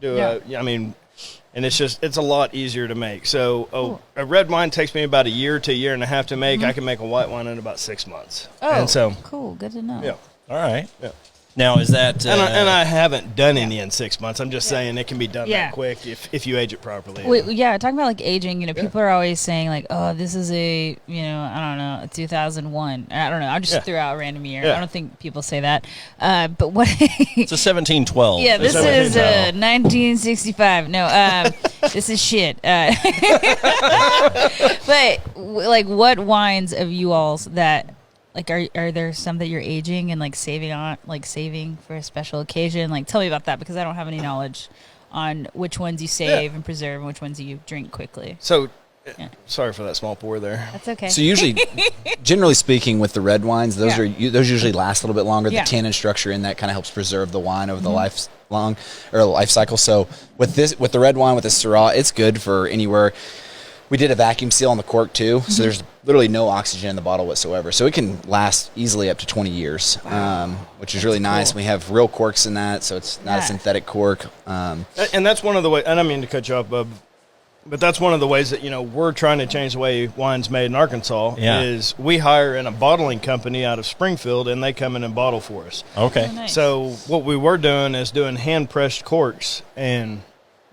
And it's a lot easier to make. So a red wine takes me about a year to a year and a half to make. I can make a white wine in about 6 months. Oh, And so, cool. Good to know. yeah. All right. Yeah. Now, is that... And I haven't done any in 6 months. I'm just saying it can be done Yeah. that quick if you age it properly. Wait, yeah, talking about like aging, people are always saying like, oh, this is I don't know, a 2001. I don't know. I just threw out a random year. Yeah. I don't think people say that. But what? It's a 1712. Yeah, this It's is 1712. 1965. No, this is shit. But like, what wines of you all's that? Like, are there some that you're aging and like saving for a special occasion? Like, tell me about that because I don't have any knowledge on which ones you save and preserve and which ones you drink quickly. So, Yeah. sorry for that small pour there. That's okay. So usually, generally speaking, with the red wines, those those usually last a little bit longer. Yeah. The tannin structure in that kind of helps preserve the wine over the life cycle. So with the red wine with the Syrah, it's good for anywhere. We did a vacuum seal on the cork too, so there's literally no oxygen in the bottle whatsoever. So it can last easily up to 20 years, which is really nice. cool. We have real corks in that, so it's not a Yeah. synthetic cork. And that's one of the ways, and I don't mean to cut you off, Bub, but that's one of the ways that, we're trying to change the way wine's made in Arkansas is we hire in a bottling company out of Springfield, and they come in and bottle for us. Okay. Oh, nice. So what we were doing is doing hand-pressed corks, and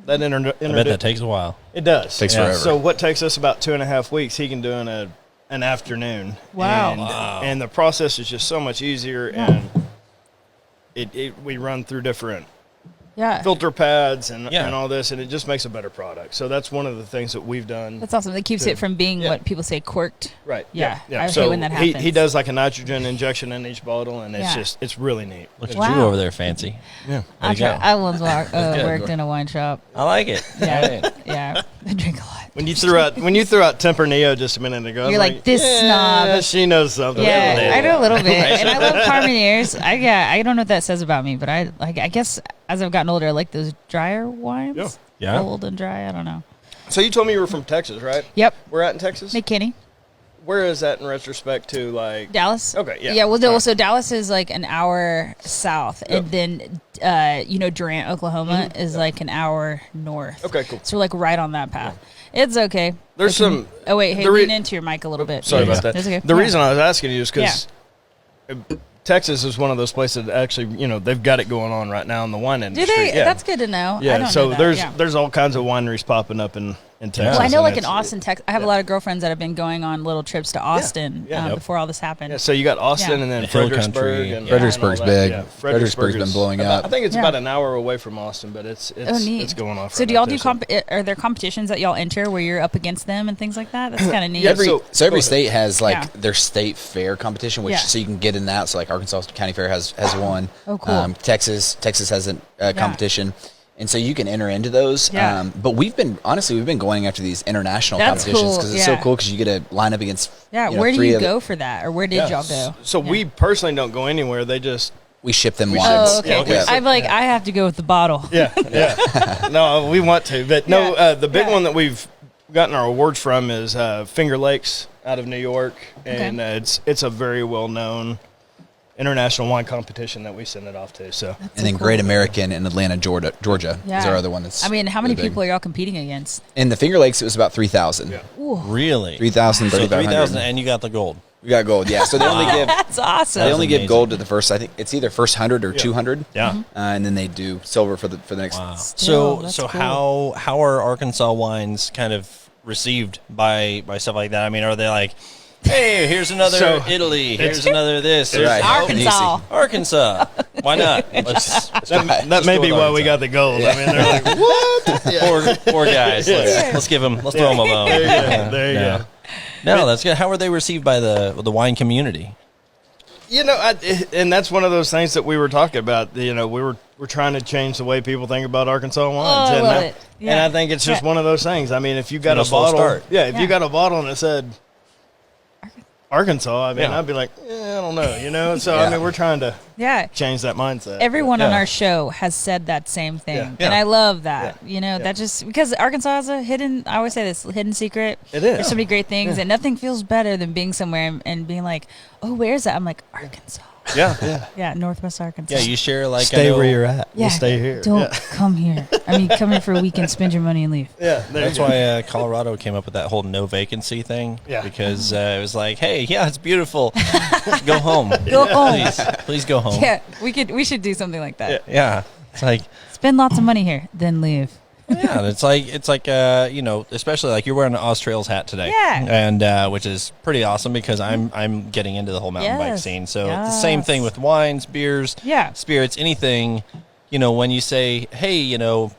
that I bet that takes a while. It does. Takes forever. So what takes us about 2.5 weeks, he can do in an afternoon. Wow. And, Wow. and the process is just so much easier, and we run through different yeah. filter pads and Yeah. all this, and it just makes a better product. So that's one of the things that we've done. That's awesome. That keeps it from being Yeah. what people say corked. Right. Yeah. I hate So when that he happens. does like a nitrogen injection in each bottle, and Yeah. it's really neat. Look at Wow. Drew over there, fancy. Yeah. There you go. I once good. worked in a wine shop. I like it. Yeah. All right. Yeah. I drink a lot. When you threw out Tempranillo just a minute ago, I was You're like, this snob. She knows something. Yeah, I know a little bit, and I love Carmenères. I don't know what that says about me, but I guess as I've gotten older, I like those drier wines. Yeah. Old and dry. I don't know. So you told me you were from Texas, right? Yep. We're at in Texas. McKinney, Where is that in retrospect to Dallas. Okay, yeah. Yeah. Well, All right. so Dallas is like an hour south, and then Durant, Oklahoma, is like an hour north. Okay, cool. So we're like right on that path. It's okay. There's some. Oh wait, hey, the re- lean into your mic a little bit. Sorry Yeah, about that. That's okay. The Yeah. reason I was asking you is because Texas is one of those places that actually, they've got it going on right now in the wine Do industry. they? Yeah. That's good to know. I Yeah. don't So know that. there's all kinds of wineries popping up in in Texas. Well, I know, and like in it's- Austin, Texas, I have a lot of girlfriends that have been going on little trips to Austin before all this happened. Yeah, so you got Austin Yeah. and then The hill Fredericksburg. country. And Fredericksburg's and all that. big. Yeah, Fredericksburg's been is blowing about- up. I think it's Yeah. about an hour away from Austin, but it's Neat. going off. So right do y'all up do there, are there competitions that y'all enter where you're up against them and things like that? That's kind of neat. Yeah, Every So- so every go ahead. state has like Yeah. their state fair competition, which Yeah. so you can get in that. So like Arkansas County Fair has one. Oh, cool. Texas has a competition, and so you can enter into those. Yeah. But we've been going after these international That's competitions cool, because it's so yeah. cool because you get to line up against. Yeah, you know, where do 3 you of the- go for that, or where did y'all go? So we personally don't go anywhere. They just We ship them We wines. Oh, okay. Yeah, okay. I'm like, I have to go with the bottle. yeah. No, we want to, but no. Yeah. The big Yeah. one that we've gotten our awards from is Finger Lakes out of New York, and Okay. it's a very well known international wine competition that we send it off to. So And then Great American in Atlanta, Georgia is our other one. That's I mean, how many really big. people are y'all competing against? In the Finger Lakes, it was about 3,000. Yeah. Really? 3,000, So 3,500. 3,000, and you got the gold. We got gold, yeah. So they only give That's awesome. they only give amazing. gold to the first. I think it's either first 100 or 200. Yeah. And then they do silver for the next. Wow. Still, So that's so cool. how are Arkansas wines kind of received by stuff like that? I mean, are they like, hey, here's another So- Italy, here's another this, here's Right. Arkansas. Arkansas. Why not? Let's that may go be with why we Arkansas. got the gold. I mean, they're like, what? Poor guys. Let's give them. Let's throw them a bone. There you go. There you Yeah. go. No, that's good. How are they received by the wine community? You know, and that's one of those things that we were talking about. You know, we're trying to change the way people think about Arkansas wines, Oh, I and, love it. Yeah. and I think it's just Yeah. one of those things. I mean, if you got Been a a slow bottle, start. if Yeah. you got a bottle and it said Arkansas, I mean, Yeah. I'd be like, I don't know, you know. So Yeah. I mean, we're trying to Yeah. change that mindset. Everyone on Yeah. our show has said that same thing. Yeah. And Yeah. I love that. Yeah. You know, Yeah. that just because Arkansas is a hidden, I always say this, hidden secret. It is. There's so many great things, and nothing feels better than being somewhere and being like, oh, where's that? I'm like, Arkansas. Yeah. Yeah, Northwest Arkansas. Yeah, you share like stay I know, where you're at. Yeah, We'll stay here. Don't Yeah. come here. I mean, come here for a weekend, spend your money, and leave. Yeah, there That's you go. why Colorado came up with that whole no vacancy thing. Yeah. Because it was like, hey, yeah, it's beautiful. Go home. Go home. Please go home. Yeah, we should do something like that. Yeah. It's like, Spend lots of money here, then leave. yeah, and it's like you know, especially like you're wearing an Austrails hat today. Yeah. And which is pretty awesome because I'm getting into the whole mountain bike Yes. scene. So the same thing Yes. with wines, beers, Yeah. spirits, anything, you know, when you say, hey, you know,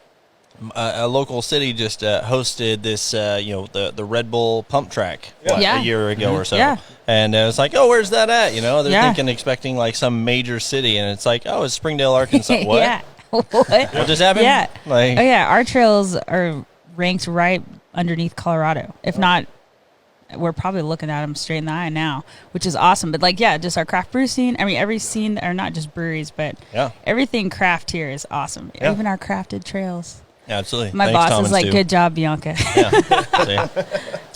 a local city just hosted this, you know, the Red Bull pump track Yeah. a year ago or so. Yeah. And it's like, oh, where's that at? You know, they're Yeah. expecting like some major city, and it's like, oh, it's Springdale, Arkansas. What? Yeah. What? What just happened? Yeah. Like, Oh yeah, our trails are ranked right underneath Colorado. If not, we're probably looking at them straight in the eye now, which is awesome. But like, yeah, just our craft brew scene. I mean, every scene, or not just breweries, but Yeah. everything craft here is awesome. Yeah. Even our crafted trails. yeah, absolutely. My Thanks, boss Tom is and like, Stu. "Good job, Bianca." Yeah. See?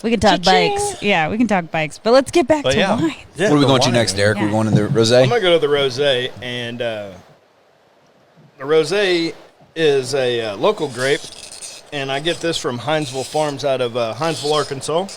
We can talk bikes. Yeah, we can talk bikes. But let's get back But to yeah. wine. Yeah, What are we the going to wine. next, Derek? Yeah. We're going to the I'm rosé. gonna go to the rosé, and the rosé is a local grape, and I get this from Hinesville Farms out of Hinesville, Arkansas.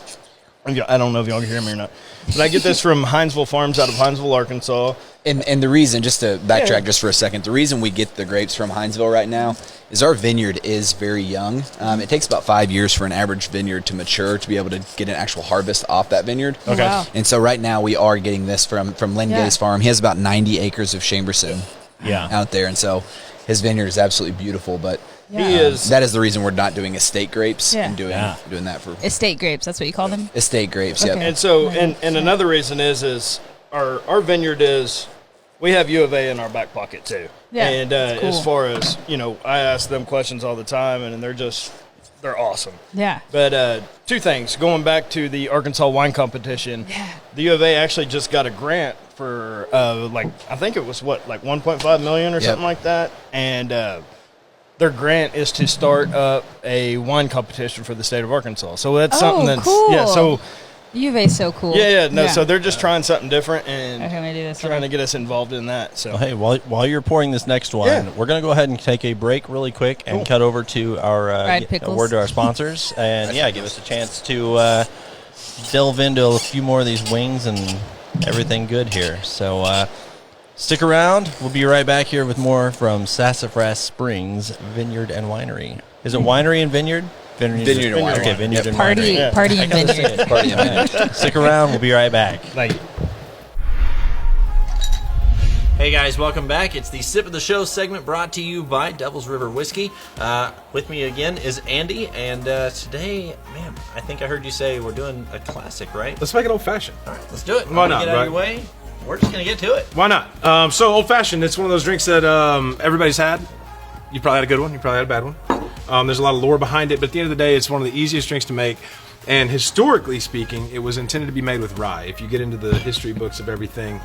I don't know if y'all can hear me or not, but I get this from Hinesville Farms out of Hinesville, Arkansas. And the reason, just to backtrack Yeah. just for a second, the reason we get the grapes from Hinesville right now is our vineyard is very young. It takes about 5 years for an average vineyard to mature to be able to get an actual harvest off that vineyard. Okay. Wow. And so right now we are getting this from Len Yeah. Gay's farm. He has about 90 acres of Chamberson Yeah. out there, and so his vineyard is absolutely beautiful. But Yeah. He is. that is the reason we're not doing estate grapes Yeah. and doing Yeah. that for Estate grapes. That's what you call them. estate grapes. Okay. Yep. And so, and another reason is our vineyard is, we have U of A in our back pocket too. Yeah, And that's cool. as far as, you know, I ask them questions all the time, and they're awesome. Yeah. But two things, going back to the Arkansas wine competition, Yeah. the U of A actually just got a grant for I think it was like 1.5 million or Yep. something like that. And their grant is to start up a wine competition for the state of Arkansas. So that's something that's cool. yeah, so U of A's so cool. so they're just trying something different and Okay, I'm gonna do this. trying to get us involved in that. So Well, hey, while you're pouring this next one, Yeah. we're going to go ahead and take a break really quick and cut over to our Fried pickles. word to our sponsors, and yeah, give us a chance to delve into a few more of these wings and everything good here. So stick around. We'll be right back here with more from Sassafras Springs Vineyard and Winery. Is it winery and vineyard? Vineyard and Winery. Okay, Vineyard and Party, Winery. Yeah. party and vineyard. Party and Vineyard. Stick around. We'll be right back. Thank you. Hey guys, welcome back. It's the Sip of the Show segment brought to you by Devil's River Whiskey. With me again is Andy, and today, man, I think I heard you say we're doing a classic, right? Let's make it old-fashioned. All right, let's do it. Why I'm gonna not, get out of right? your way. We're just going to get to it. Why not? So old-fashioned, it's one of those drinks that everybody's had. You probably had a good one. You probably had a bad one. There's a lot of lore behind it, but at the end of the day, it's one of the easiest drinks to make. And historically speaking, it was intended to be made with rye. If you get into the history books of everything,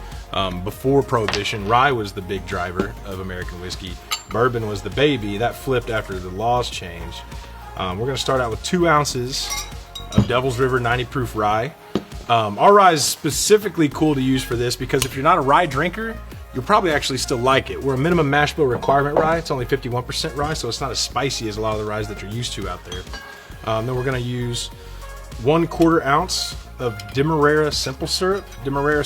before Prohibition, rye was the big driver of American whiskey. Bourbon was the baby. That flipped after the laws changed. We're going to start out with 2 ounces of Devil's River 90 proof rye. Our rye is specifically cool to use for this because if you're not a rye drinker, you'll probably actually still like it. We're a minimum mash bill requirement rye. It's only 51% rye, so it's not as spicy as a lot of the ryes that you're used to out there. Then we're going to use 1/4 ounce of Demerara simple syrup. Demerara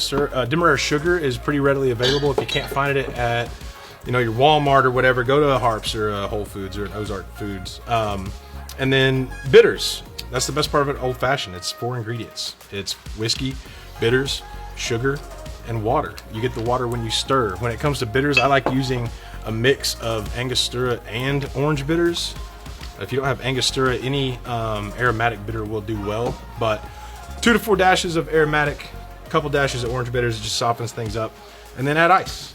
sugar is pretty readily available. If you can't find it at your Walmart or whatever, go to a Harps or a Whole Foods or an Ozark Foods. And then bitters. That's the best part of it, old fashioned. It's 4 ingredients. It's whiskey, bitters, sugar, and water. You get the water when you stir. When it comes to bitters, I like using a mix of Angostura and orange bitters. If you don't have Angostura, any aromatic bitter will do well, but 2 to 4 dashes of aromatic, a couple dashes of orange bitters, it just softens things up, and then add ice.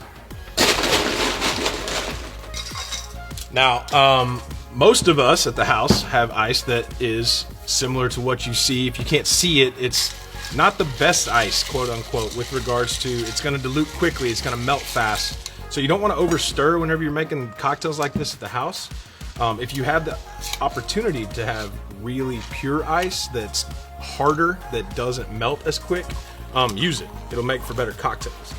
Now, most of us at the house have ice that is similar to what you see. If you can't see it, it's not the best ice, quote unquote, with regards to it's going to dilute quickly, it's going to melt fast. So you don't want to over stir whenever you're making cocktails like this at the house. If you have the opportunity to have really pure ice that's harder, that doesn't melt as quick, use it. It'll make for better cocktails.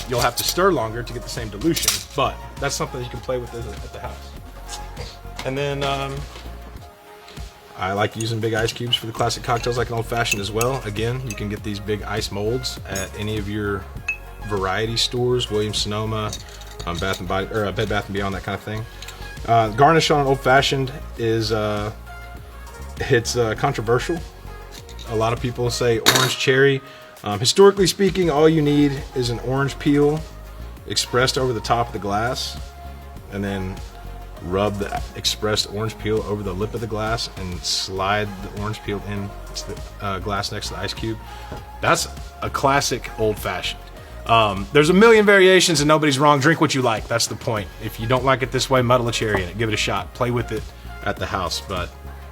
You'll have to stir longer to get the same dilution, but that's something you can play with at the house. And then I like using big ice cubes for the classic cocktails like an old fashioned as well. Again, you can get these big ice molds at any of your variety stores, Williams-Sonoma, Bed Bath & Beyond, that kind of thing. Garnish on an old fashioned is it's controversial. A lot of people say orange cherry. Historically speaking, all you need is an orange peel expressed over the top of the glass, and then rub the expressed orange peel over the lip of the glass and slide the orange peel into the glass next to the ice cube. That's a classic old fashioned. There's a million variations and nobody's wrong. Drink what you like. That's the point. If you don't like it this way, muddle a cherry in it. Give it a shot. Play with it at the house. But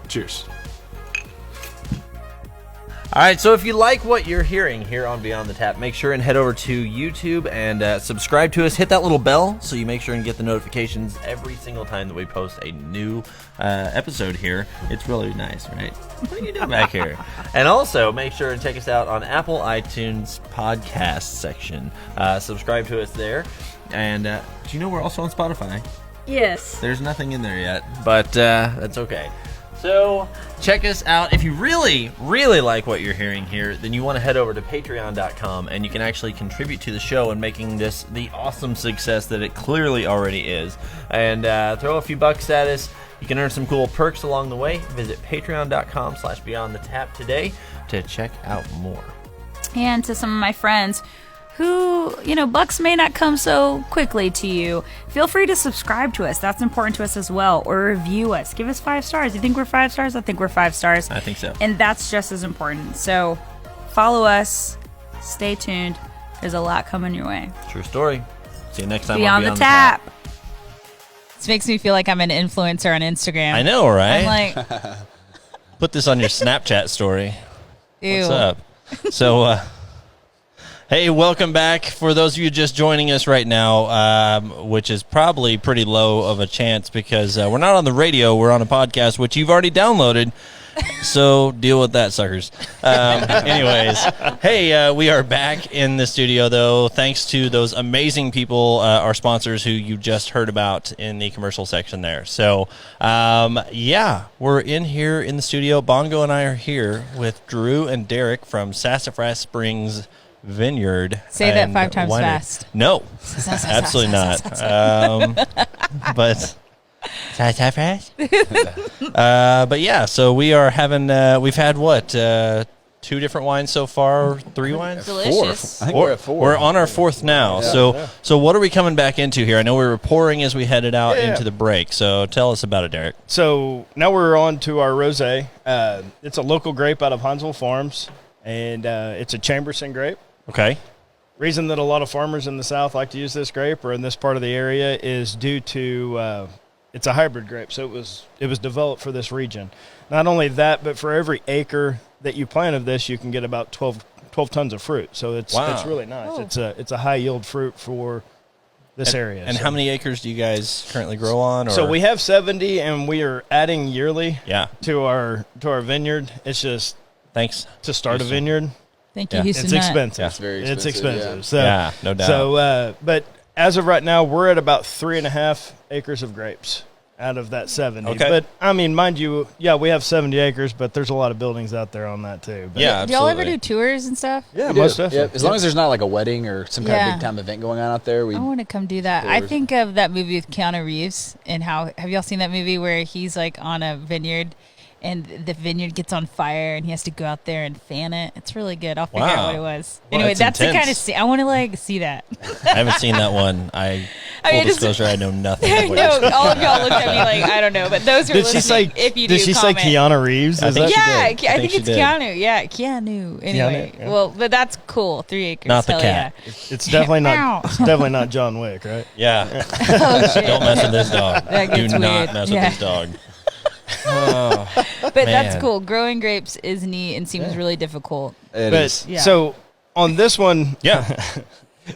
cheers. All right, so if you like what you're hearing here on Beyond the Tap, make sure and head over to YouTube and subscribe to us. Hit that little bell so you make sure and get the notifications every single time that we post a new episode here. It's really nice, right? What are you doing back here? And also, make sure and check us out on Apple iTunes podcast section. Subscribe to us there. And do you know we're also on Spotify? Yes. There's nothing in there yet, but that's okay. So check us out. If you really, really like what you're hearing here, then you want to head over to patreon.com and you can actually contribute to the show and making this the awesome success that it clearly already is. And throw a few bucks at us. You can earn some cool perks along the way. Visit patreon.com/beyondthetap today to check out more. And to some of my friends who, bucks may not come so quickly to you, feel free to subscribe to us. That's important to us as well. Or review us. Give us 5 stars. You think we're 5 stars? I think we're 5 stars. I think so. And that's just as important. So follow us. Stay tuned. There's a lot coming your way. True story. See you next time Beyond on the Tap. This makes me feel like I'm an influencer on Instagram. I know, right? I'm like, put this on your Snapchat story. ew. What's up? So, hey, welcome back. For those of you just joining us right now, which is probably pretty low of a chance because we're not on the radio, we're on a podcast, which you've already downloaded. So deal with that, suckers. Anyways, hey, we are back in the studio, though, thanks to those amazing people, our sponsors who you just heard about in the commercial section there. So, yeah, we're in here in the studio. Bongo and I are here with Drew and Derek from Sassafras Springs Vineyard. Say that 5 times fast. No, absolutely not. But Sassafras. But yeah, so we are having. We've had what? 2 different wines so far. 3 wines. Delicious. I think we're at 4. We're on our 4th now. So what are we coming back into here? I know we were pouring as we headed out into the break. So tell us about it, Derek. So now we're on to our rosé. It's a local grape out of Huntsville Farms, and it's a Chamberson grape. Okay. Reason that a lot of farmers in the South like to use this grape or in this part of the area is due to it's a hybrid grape, so it was developed for this region. Not only that, but for every acre that you plant of this, you can get about 12 tons of fruit. So it's really nice. Oh. It's a high yield fruit for this area. And how many acres do you guys currently grow on? Or? So we have 70, and we are adding yearly Yeah. to our vineyard. It's just Thanks. to start a vineyard. Thank you, Yeah. Houston It's Nut. expensive. It's very It's expensive, expensive. yeah. So, Yeah, no doubt. So, but as of right now, we're at about 3.5 acres of grapes out of that 70. Okay. But I mean, mind you, we have 70 acres, but there's a lot of buildings out there on that too. But Yeah, Do y'all ever absolutely. do tours and stuff? yeah, We do. most definitely. Yeah, as long as there's not like a wedding or some kind Yeah. of big time event going on out there, we I want to come do that. I Tours. think of that movie with Keanu Reeves and how have y'all seen that movie where he's like on a vineyard and the vineyard gets on fire and he has to go out there and fan it. It's really good. I'll figure out Wow. what it was. Well, Anyway, that's that's the kind of intense. scene I want to see that. I haven't seen that one. I Full mean, it's- disclosure, I know nothing. I of what know you're- all of y'all looked at me like I don't know, but those who are Did she say? listening, if you do, Did she say comment. Keanu Reeves? I Is think that- she Yeah, did. I think she it's did. Keanu. Yeah, Keanu. Anyway, yeah. well, but that's cool. 3 acres. Not the Hell cat. It's definitely Ow. not. It's definitely not John Wick, right? Yeah. Yeah. Oh shit. Don't mess with this dog. That Do gets not weird. mess Yeah. with this dog. Oh, But that's Man. cool. Growing grapes is neat and seems really difficult. it But is. Yeah. so on this one, yeah.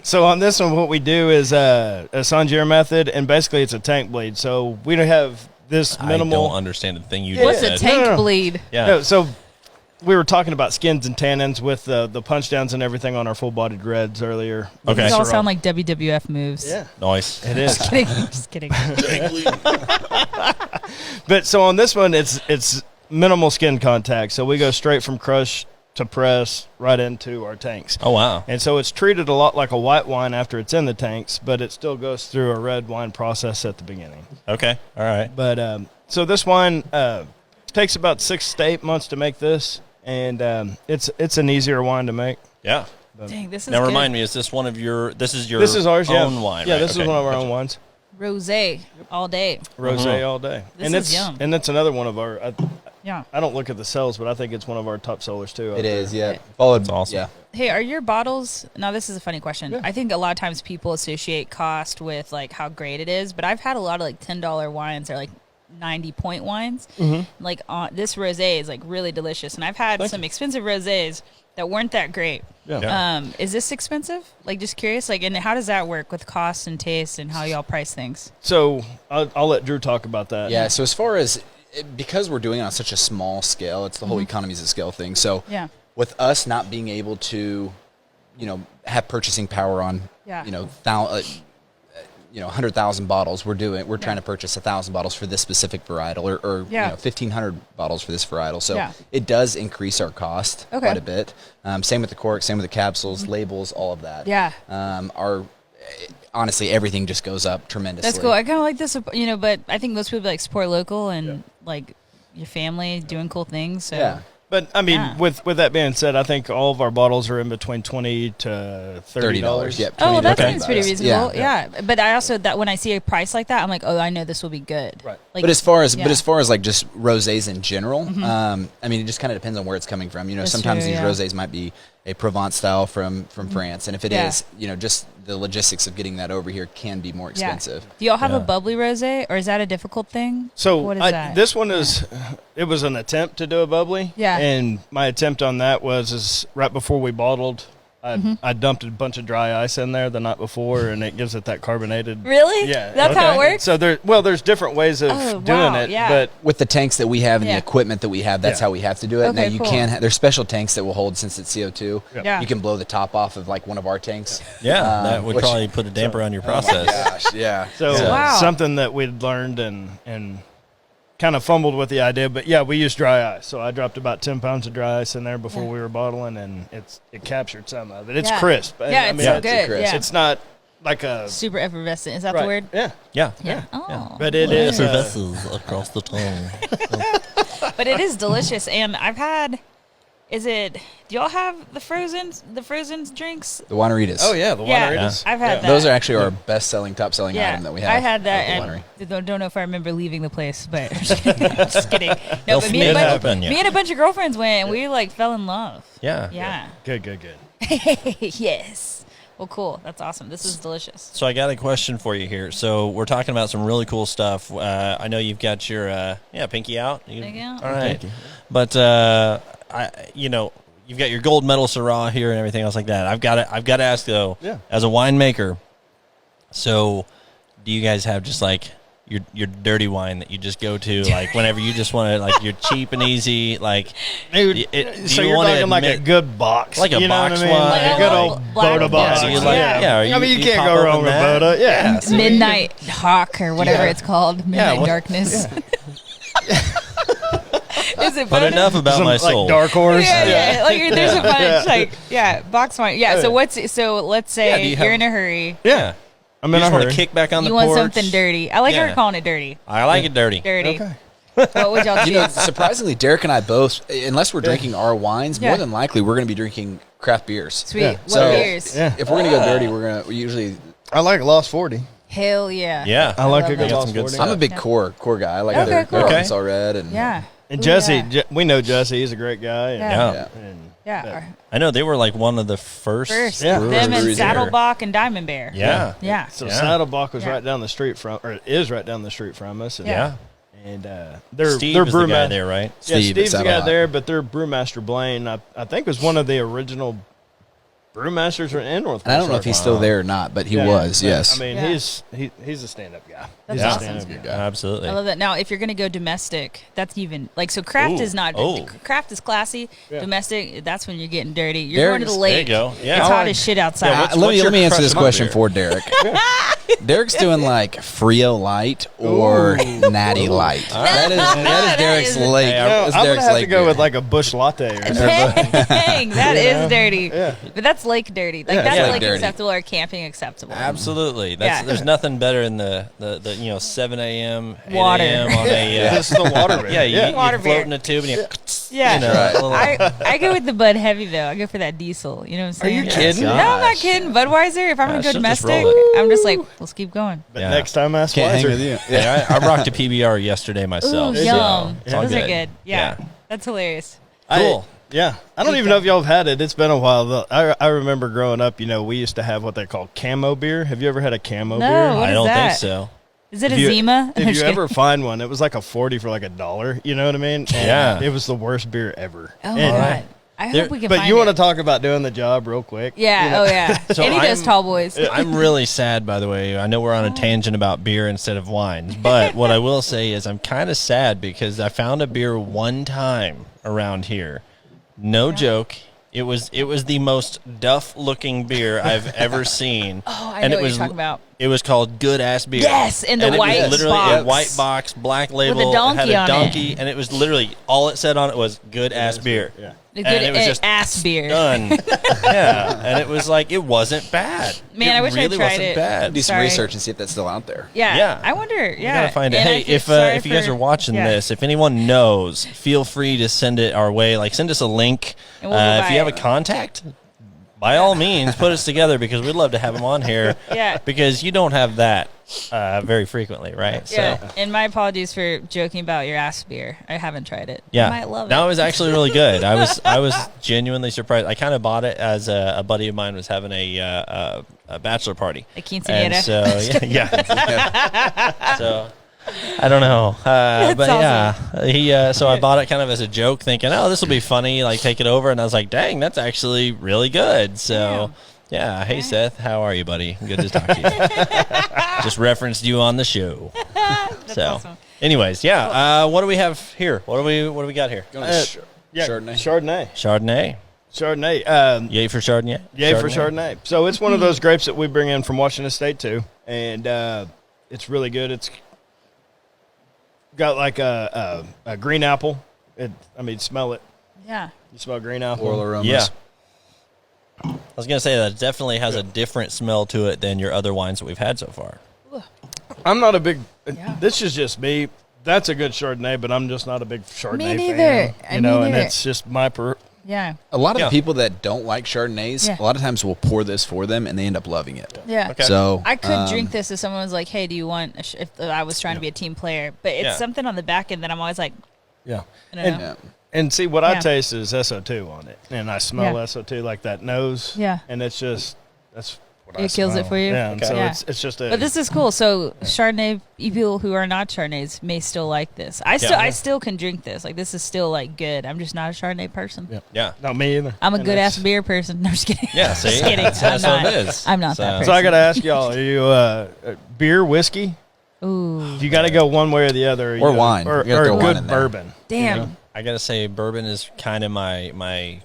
So on this one, what we do is a Sangier method, and basically it's a tank bleed. So we don't have this I minimal. don't understand the thing you Yeah. What's just a said. tank No. bleed? Yeah. No, so we were talking about skins and tannins with the punch downs and everything on our full-bodied reds earlier. Okay. These all Sure. sound like WWF moves. Yeah, Nice. it is. Kidding. Just kidding. But so on this one, it's minimal skin contact. So we go straight from crush to press right into our tanks. Oh, wow. And so it's treated a lot like a white wine after it's in the tanks, but it still goes through a red wine process at the beginning. Okay. All right. But so this wine takes about 6 to 8 months to make this, and it's an easier wine to make. Yeah. Dang, this is Now good. remind me, is this one of your? This is your. This is ours, yeah. own wine. Yeah, right? this Okay. is one of our Gotcha. own wines. Rosé all day. Rosé all day. This and is it's yum. and it's another one of our. Yeah. I don't look at the sales, but I think it's one of our top sellers too. It is, yeah. Followed, That's awesome. Yeah. Hey, are your bottles? Now, this is a funny question. I think a lot of times people associate cost with like how great it is, but I've had a lot of like $10 wines or like 90-point wines. Mm-hmm. Like this rosé is like really delicious, and I've had some expensive rosés that weren't that great. Yeah. Is this expensive? Like, just curious. Like, and how does that work with cost and taste and how y'all price things? So I'll let Drew talk about that. Yeah, so as far as, because we're doing it on such a small scale, it's the whole economies of scale thing. So Yeah. with us not being able to, have purchasing power on, Yeah. 100,000 bottles, we're trying to purchase 1,000 bottles for this specific varietal, or Yeah. 1,500 bottles for this varietal. So Yeah. it does increase our cost Okay. quite a bit. Same with the cork, same with the capsules, labels, all of that. Yeah. Honestly, everything just goes up tremendously. That's cool. I kind of like this, but I think most people like support local and like your family doing cool things. So. Yeah. But I mean, Yeah. with that being said, I think all of our bottles are in between $20 to $30. Yep. Oh, well, that Okay. seems pretty reasonable. Yeah. But I also that when I see a price like that, I'm like, oh, I know this will be good. Right. Like, But as far as yeah. like just rosés in general, I mean, it just kind of depends on where it's coming from. That's Sometimes true, these yeah. rosés might be a Provence style from France, and if it Yeah. is, just the logistics of getting that over here can be more expensive. Do y'all have Yeah. a bubbly rosé, or is that a difficult thing? So what is that? this one it was an attempt to do a bubbly. Yeah. And my attempt on that was right before we bottled, I dumped a bunch of dry ice in there the night before, and it gives it that carbonated. Really? Yeah. That's how it works. So there's different ways of Oh, doing wow, it, yeah. but With the tanks that we have and Yeah. the equipment that we have, that's Yeah. how we have to do it. Now Okay, you cool. can there's special tanks that will hold, since it's CO2. Yeah. You can blow the top off of like one of our tanks. Yeah, that would which- probably put a damper on your process. Gosh, yeah. So Wow. something that we'd learned and kind of fumbled with the idea, but yeah, we used dry ice. So I dropped about 10 pounds of dry ice in there before we were bottling, and it captured some of it. It's Yeah. crisp. Yeah, it's so good. crisp. Yeah. It's not like a Super effervescent. Is that right. the word? Yeah, Yeah. Yeah. Oh. but it is. Effervesces across the tongue. But it is delicious, and I've had. Do y'all have the frozen drinks? The Wineritas. Oh yeah, the Yeah, Wineritas. I've had that. Those are actually our best-selling, top-selling Yeah, item that we have. I had that, at the and winery. don't know if I remember leaving the place, but just kidding. No, but me It and, happened, yeah. me and a bunch of girlfriends went, and we like fell in love. Yeah. Yeah. Good. Yes. Well, cool. That's awesome. This is delicious. So I got a question for you here. So we're talking about some really cool stuff. I know you've got your pinky out. Pinky out? All right. But you've got your gold medal Syrah here and everything else like that. I've got to ask though, as a winemaker. So, do you guys have just like your dirty wine that you just go to like whenever you just want to like you're cheap and easy like? Dude, so you're talking like a good box, like a you know box what I mean? wine, like a good old Boda box. So you I mean, you can't go wrong with Boda. Yeah, so Midnight Hawk or whatever it's called. Midnight what- Darkness. Is it But Boda? enough about some, my like soul. Dark Horse. Yeah. Like there's a bunch, box wine. Yeah. So let's say do you you're have- in a hurry. Yeah. I'm You in a just want hurry. to kick back on You the want porch. something dirty. I like Yeah. her calling it dirty. I like it dirty. Dirty. Okay. What would y'all You know, choose? surprisingly, Derek and I both, unless we're drinking our wines, Yeah. more than likely we're going to be drinking craft beers. Sweet. Yeah. What So beers? Yeah. if we're going to go dirty, we usually. I like Lost 40. Hell yeah. Yeah. I like love a good that. Lost Some good 40. stuff. I'm a big core guy. I like Okay, their cool. Arkansas Red and Yeah. And Ooh, Jesse, yeah. we know Jesse. He's a great guy. And, Yeah. Yeah. and Yeah. I know they were like one of the first. First, Yeah. them and breweries here. Saddlebach and Diamond Bear. Yeah. Yeah. So Yeah. Saddlebach was Yeah. right down the street from, or is right down the street from us. And, Yeah. And their Steve their is the guy brewmaster there, right? Yeah, Steve at Steve's the guy Saddlebach. there, but their brewmaster Blaine, I think, was one of the original brewmasters in North. And I don't know if he's still there or not, but he was. Yes. I mean, Yeah. he's a stand-up guy. That's He's a awesome. stand-up guy. Absolutely. I love that. Now, if you're going to go domestic, that's even like so. Craft Ooh. is not. Oh. Craft is classy. Yeah. Domestic, that's when you're getting dirty. You're going to the There's- lake. There you go. Yeah. It's I hot like- as shit outside. Yeah, what's- let me answer crush this on question beer? for Derek. Derek's doing like Frio Light or Natty Light. That is Derek's is- lake. Hey, that's I'm gonna Derek's have to lake go beer. with like a bush latte or something. Dang, that is dirty. Yeah. But that's lake dirty. Like Yeah, that's yeah. lake Lake dirty. acceptable or camping acceptable. Absolutely. Yeah. There's nothing better than the 7 a.m. 8 Water. a.m. on a This is the water beer. yeah, you Water float beer. in a tube and you Yeah. you know, a little- I go with the Bud Heavy though. I go for that diesel. You know what I'm saying? you kidding? No, I'm not kidding. Budweiser. If I'm gonna Gosh, go she'll just domestic, roll it. I'm just like, let's keep going. But Yeah. next time I ask Can't hang Weiser. with you. Hey, I rocked a PBR yesterday myself. Ooh, so yum. it's all Those are good. Yeah. Yeah. That's hilarious. Cool. Yeah. I don't even know if y'all have had it. It's been a while. Though. I remember growing up, we used to have what they call camo beer. Have you ever had a camo No. beer? What I is don't that? think so. Is it a If you- Zima? If you ever find one, it was like a 40 for like $1. You know what I mean? And Yeah. It was the worst beer ever. Oh my And- god. I There- hope we can But find you want to it. talk about doing the job real quick? Yeah. Oh yeah. So and he does I'm- tall boys. I'm really sad, by the way. I know we're on a tangent about beer instead of wines, but what I will say is I'm kind of sad because I found a beer one time around here. No joke. It was the most duff-looking beer I've ever seen. Oh, I And know it what was you're talking about. It was called Good Ass Beer. Yes, in the and white it was literally box. a white box, black label. donkey it had on a it. donkey, and it was literally all it said on it was Good Ass Beer. Yeah. The And good it was just ass beer. done. Yeah, and it was like it wasn't bad. Man, it I wish I really tried wasn't it. bad. Do some Sorry. research and see if that's still out there. Yeah. Yeah. I wonder. You Yeah. gotta find it. And I Hey, feel if sorry you guys for- are watching yeah. this, if anyone knows, feel free to send it our way. Like send us a link. And we'll go If buy you have it. a contact, by all means, put us together because we'd love to have them on here. Yeah. Because you don't have that very frequently, right? Yeah. So. And my apologies for joking about your ass beer. I haven't tried it. Yeah, I might love no, it. it was actually really good. I was genuinely surprised. I kind of bought it as a buddy of mine was having a bachelor party. A quinceañera. And so yeah. So I don't know, but awesome. yeah, so I bought it kind of as a joke, thinking, oh, this will be funny. Like take it over, and I was like, dang, that's actually really good. So. Yeah, hey Seth, how are you, buddy? Good to talk to you. Just referenced you on the show. That's So, awesome. anyways, yeah. What do we have here? What do we got here? Yeah, Chardonnay. Chardonnay. Chardonnay. Yay for Chardonnay. Yay for Chardonnay. So it's one of those grapes that we bring in from Washington State too, and it's really good. It's got like a green apple. Smell it. Yeah. You smell green apple. Floral aromas. Yeah. was going to say that it definitely has a different smell to it than your other wines that we've had so far. I'm not a big. This is just me. That's a good Chardonnay, but I'm just not a big Chardonnay Me neither. fan. You know, Me and neither. it's just my Yeah. A lot of Yeah. the people that don't like Chardonnays, Yeah. a lot of times will pour this for them, and they end up loving it. Yeah. Okay. So I could drink this if someone was like, "Hey, do you want?" If I was trying to be a team player, but it's Yeah. something on the back end that I'm always like, Yeah. I don't And, know. Yeah. and see, what I Yeah. taste is SO2 on it. And I smell Yeah. SO2 like that nose. Yeah. And it's just, that's what I It kills it smell. for you? Yeah. And Okay. so Yeah. it's just a. But this is cool. So Chardonnay people who are not Chardonnays may still like this. I still can drink this. Like this is still like good. I'm just not a Chardonnay person. Yeah. Yeah. Not me either. I'm a And good ass that's- beer person. No, I'm just kidding. Yeah, see? Just kidding. That's I'm what not. it is. I'm not that person. So I got to ask y'all, are you beer, whiskey? Ooh, You got to go one way or the other. Or you- wine. Or, You gotta or throw a wine good in there. bourbon. damn. I got to say, bourbon is kind of my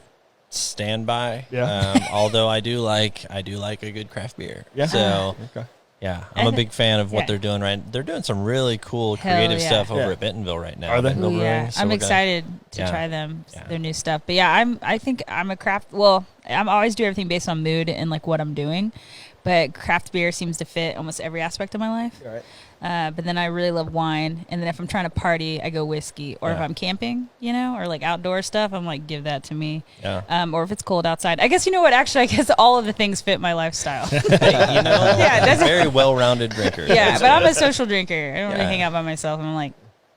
standby. Yeah. Although I do like a good craft beer. Yeah. So Okay. yeah, I'm a big fan of what Yeah. they're doing right. They're doing some really cool, Hell creative yeah. stuff over Yeah. at Bentonville right now. Are they? Bentonville Ooh, Brewing, yeah. so I'm we're gonna- excited to Yeah. try them, Yeah. their new stuff. But yeah, I think I'm a craft. Well, I'm always do everything based on mood and like what I'm doing. But craft beer seems to fit almost every aspect of my life. Right. But then I really love wine, and then if I'm trying to party, I go whiskey. Or if Yeah. I'm camping, or like outdoor stuff, I'm like, give that to me. Yeah. Or if it's cold outside, I guess you know what? Actually, I guess all of the things fit my lifestyle. Yeah, that's- very well-rounded drinker. Yeah, That's but I'm good. a social drinker. I don't really Yeah. hang out by myself. I'm like,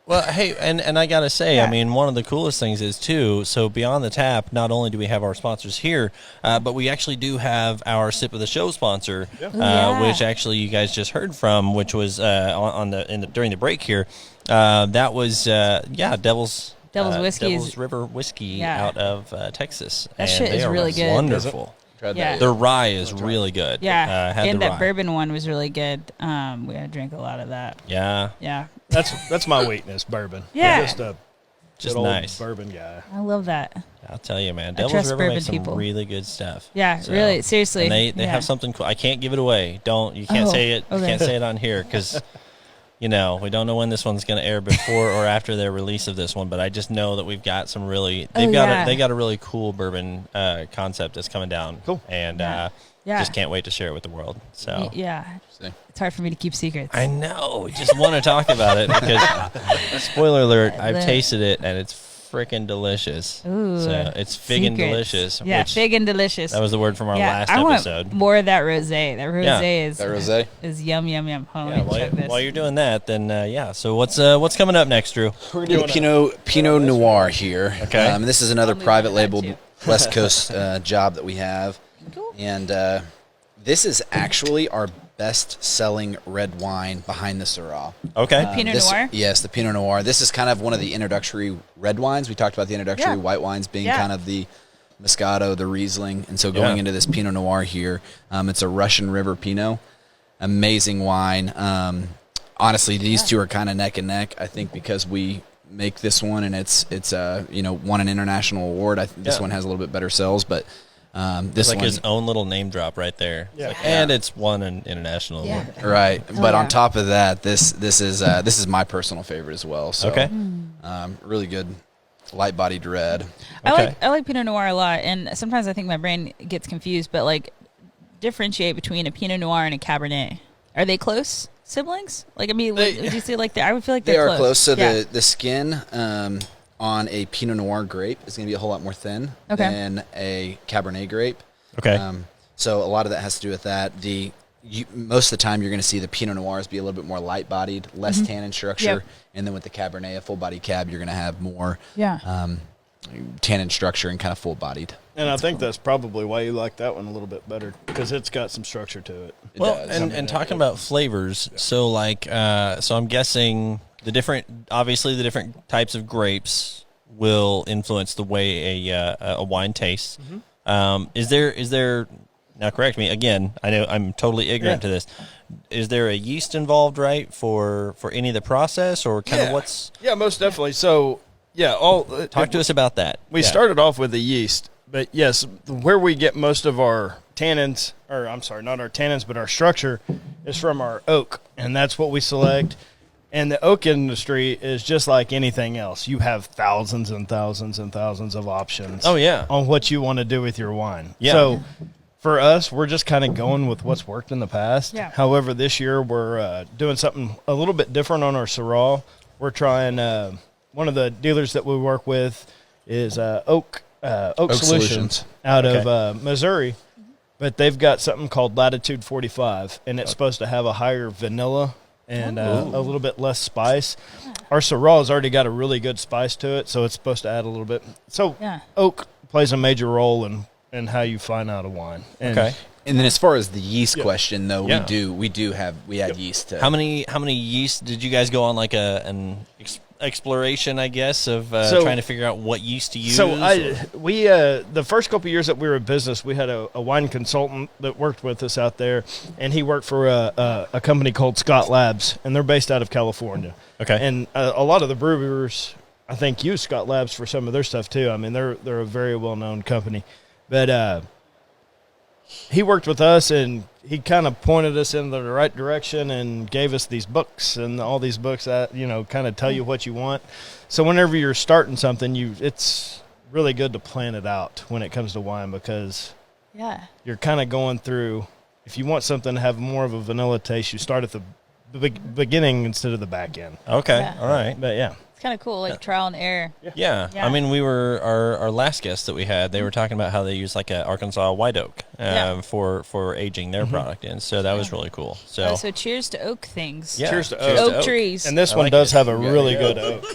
Well, hey, and I gotta say, Yeah. I mean, one of the coolest things is too. So beyond the tap, not only do we have our sponsors here, but we actually do have our sip of the show sponsor, yeah. which actually you guys just heard from, which was during the break here. That was Devil's Whiskey is- Devil's River Whiskey Yeah. out of Texas. That And shit they is are really good. Wonderful. Tried Yeah. that. Their rye is really good. yeah. had And the that rye. bourbon one was really good. We had to drink a lot of that. Yeah, Yeah. That's my weakness, bourbon. Yeah. I'm just a just good old nice. bourbon guy. I love that. I'll tell you, man. I Devil's trust River makes bourbon some people. really good stuff. Yeah, So- really, seriously. And they Yeah. have something cool. I can't give it away. You can't Oh, say it. You okay. can't say it on here because, we don't know when this one's going to air before or after their release of this one. But I just know that we've got some really. They got a really cool bourbon concept that's coming down. Cool. And Yeah. just can't wait to share it with the world. So. Yeah. See. It's hard for me to keep secrets. I know. We just want to talk about it because, spoiler alert, I've Lit. tasted it and it's freaking delicious. Ooh, So it's fig and secrets. delicious. Yeah, which fig and delicious. That was the word from our last I episode. want more of that rosé. That rosé is That rosé? is yum yum yum. Hold on, Yeah, let me check this. while you're doing that, then So what's coming up next, Drew? We're gonna do Pinot Noir here. Okay. This is another I'll leave private mine labeled too. West Coast job that we have, and this is actually our best-selling red wine behind the Syrah. Okay. Pinot This- Noir? Yes, the Pinot Noir. This is kind of one of the introductory red wines. We talked about the introductory Yeah. white wines being Yeah. kind of the Moscato, the Riesling, and so going Yeah. into this Pinot Noir here, it's a Russian River Pinot. Amazing wine. Honestly, these two are kind of neck and neck. I think because we make this one and it's won an international award. This Yeah. one has a little bit better sales, but this It's like one, his own little name drop right there. It's Yeah. like, and it's won an international Yeah. award. right. But yeah. on top of that, this is my personal favorite as well. So, Okay. really good, light-bodied red. Okay. I like Pinot Noir a lot, and sometimes I think my brain gets confused. But like, differentiate between a Pinot Noir and a Cabernet. Are they close siblings? Like, I mean, would you say like I would feel like They they're are close. So Yeah. the skin on a Pinot Noir grape is going to be a whole lot more thin Okay. than a Cabernet grape. Okay. So a lot of that has to do with that. Most of the time, you're going to see the Pinot Noirs be a little bit more light-bodied, less tannin structure, Mm-hmm. Yep. and then with the Cabernet, a full-body cab, you're going to have more Yeah. tannin structure and kind of full-bodied. And I think that's probably why you like that one a little bit better because it's got some structure to it. It well, does. and talking about flavors, so I'm guessing the different types of grapes will influence the way a wine tastes. Is there now? Correct me again. I know I'm totally ignorant to this. Is there a yeast involved, right, for any of the process, or kind of what's? Yeah, most definitely. So, yeah, Talk to us about that. We Yeah. started off with the yeast, but yes, where we get most of our tannins, or I'm sorry, not our tannins, but our structure is from our oak, and that's what we select. And the oak industry is just like anything else. You have thousands and thousands and thousands of options. Oh, yeah. on what you want to do with your wine. Yeah. So for us, we're just kind of going with what's worked in the past. Yeah. However, this year we're doing something a little bit different on our Syrah. We're trying one of the dealers that we work with is Oak Solutions out of Missouri, but they've got something called Latitude 45, and it's supposed to have a higher vanilla and a little bit less spice. Our Syrah's already got a really good spice to it, so it's supposed to add a little bit. So oak plays a major role in how you find out a wine. And And then as far as the yeast question, though, we add yeast to. How many yeast did you guys go on, like an exploration, I guess, of trying to figure out what yeast to use? So we the first couple of years that we were in business, we had a wine consultant that worked with us out there, and he worked for a company called Scott Labs, and they're based out of California. Okay. And a lot of the brewers, I think, use Scott Labs for some of their stuff too. I mean, they're a very well known company, but he worked with us, and he kind of pointed us in the right direction and gave us these books, and all these books that, kind of tell you what you want. So whenever you're starting something, it's really good to plan it out when it comes to wine, because you're kind of going through, if you want something to have more of a vanilla taste, you start at the beginning instead of the back end. Okay. Yeah. All right. But It's kind of cool, like trial and error. Yeah. I mean, we were our last guest that we had. They were talking about how they use like a Arkansas white oak for aging their product in. So that was really cool. So so cheers to oak things. yeah. Cheers to Oak trees. And this one like does it. have a really good oak.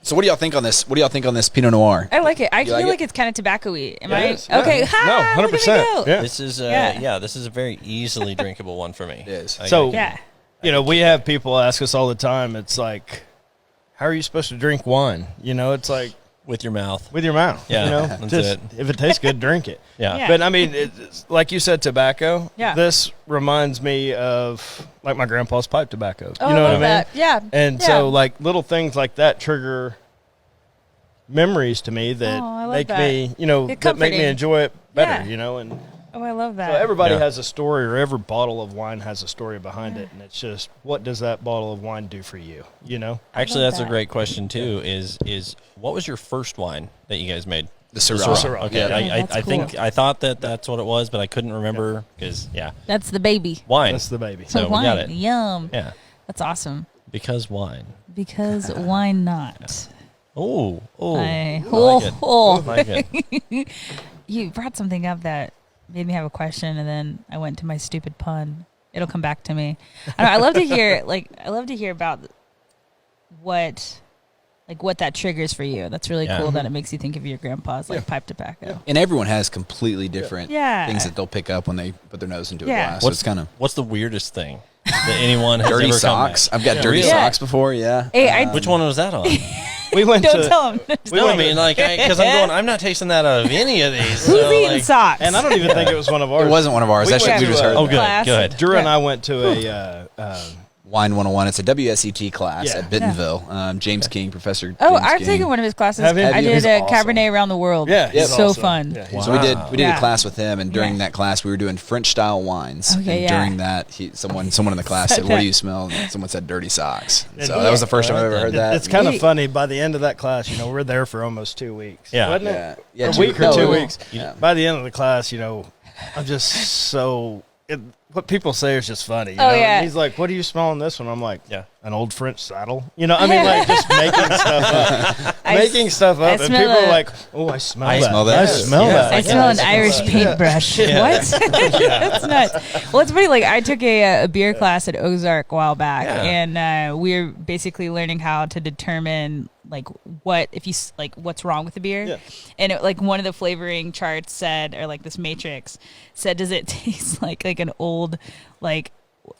So what do y'all think on this? What do y'all think on this Pinot Noir? I like it. I feel like like it? it's kind of tobacco-y. Am It I? is, yeah. Okay. No, Ha, look at me 100%. go. Yeah. This is this is a very easily drinkable one for me. It is. So Yeah. we have people ask us all the time. It's like, how are you supposed to drink wine? It's like with your mouth. with your mouth. Yeah, that's just it. if it tastes good, drink it. Yeah. Yeah. But I mean, it's, like you said, tobacco. Yeah. This reminds me of like my grandpa's pipe tobacco. Oh, You know I what love I mean? that. Yeah. And Yeah. so like little things like that trigger memories to me that Oh, I love make that. me, It's that make me comforting. enjoy it better. Yeah. And Oh, I love that. so everybody Yeah. has a story, or every bottle of wine has a story behind it, and it's just, what does that bottle of wine do for you? Actually, love that's a that. great question too. Is what was your first wine that you guys made? The Syrah. Syrah. Okay, Yeah. That's I think cool. I thought that's what it was, but I couldn't remember because That's the baby. wine. That's the baby. So we wine. got it. Yum. Yeah, That's awesome. because wine. Because why not? Oh, I like it. oh. Like it. You brought something up that made me have a question, and then I went to my stupid pun. It'll come back to me. I love to hear about what that triggers for you. That's really Yeah. cool that it makes you think of your grandpa's pipe tobacco. And everyone has completely different Yeah. things that they'll pick up when they put their nose into a Yeah. glass. So it's kind of What's the weirdest thing that anyone has dirty ever socks. come I've got dirty really? socks before. Yeah. Hey, at? Which one was that on? We went don't to, tell him. No, I mean, like, because I'm going, I'm not tasting that out of any of these. Who's so, eating like, socks? and I don't even think it was one of ours. It wasn't one of ours. We That's went we to just a- heard. Oh, that. good, Class. good. Drew and I went to Wine 101. It's a WSET class Yeah. at Bentonville. James King, Professor. Oh, James I've King. taken one of his classes. Have you? I did He's a awesome. Cabernet around the world. Yeah, it's he's so awesome. fun. Yeah, he's So we did Yeah. a class with him, and during Yeah. that class, we were doing French style wines. Okay, and yeah. during that, someone in the class said, "What do you smell?" And someone said, "Dirty socks." So Yeah. that was the first time I've ever heard that. It's kind of We- funny. By the end of that class, we're there for almost 2 weeks. Yeah. Wasn't Yeah. it? Yeah, A 2 week or no, 2 it- weeks. yeah. By the end of the class, I'm just so. What people say is just funny. Oh, yeah. And he's like, "What do you smell in this one?" I'm like, Yeah. an old French saddle." I mean, like just making stuff up, making stuff I up, and smell people are a- like, "Oh, I smell I that. smell that. I smell Yeah. that. I smell an Yeah. Irish paintbrush. What? That's nuts. Well, it's funny. Like I took a beer class at Ozark a while back, Yeah. and we were basically learning how to determine what's wrong with the beer. Yeah. And one of the flavoring charts said, or like this matrix said, does it taste like an old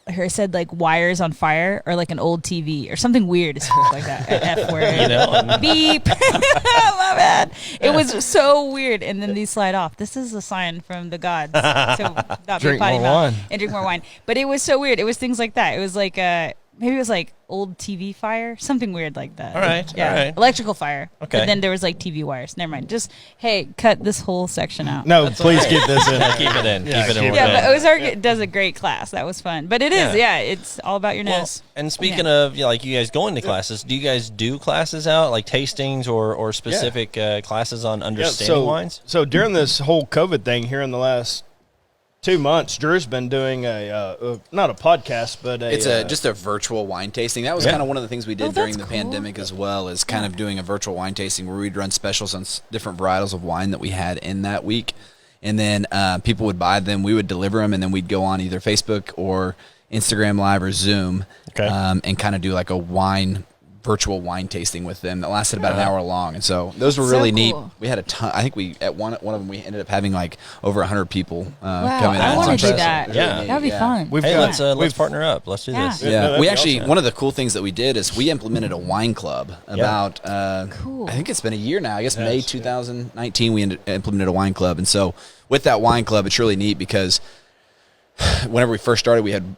her said like wires on fire, or like an old TV or something weird as fuck like that. F word. and- Beep. My bad. It was so weird. And then these slide off. This is a sign from the gods to not Drink be potty more mouth wine. and drink more wine. But it was so weird. It was things like that. It was like maybe it was like old TV fire, something weird like that. All right, Yeah. all right. Electrical fire. Okay. But then there was like TV wires. Never mind. Just hey, cut this whole section out. No, please keep this in. Keep it in. Yeah, keep it in. keep we're it Yeah, good. but Ozark does a great class. That was fun. But it is, Yeah. it's all about your Well, nose. and speaking of like you guys going to classes, do you guys do classes out like tastings or specific classes on understanding wines? So during this whole COVID thing here in the last 2 months, Drew's been doing not a podcast, but It's just a virtual wine tasting. That was kind of one of the things we did during the pandemic as well, is kind of doing a virtual wine tasting where we'd run specials on different varietals of wine that we had in that week. And then people would buy them, we would deliver them, and then we'd go on either Facebook or Instagram Live or Zoom and kind of do like a virtual wine tasting with them that lasted about an hour long. And so those were really neat. We had a ton. I think we at one of them we ended up having like over 100 people come in. I want to do that. Yeah. That'd be fun. Let's partner up. Let's do this. Yeah, we actually one of the cool things that we did is we implemented a wine club about I think it's been a year now. I guess May 2019 we implemented a wine club. And so with that wine club, it's really neat because whenever we first started, we had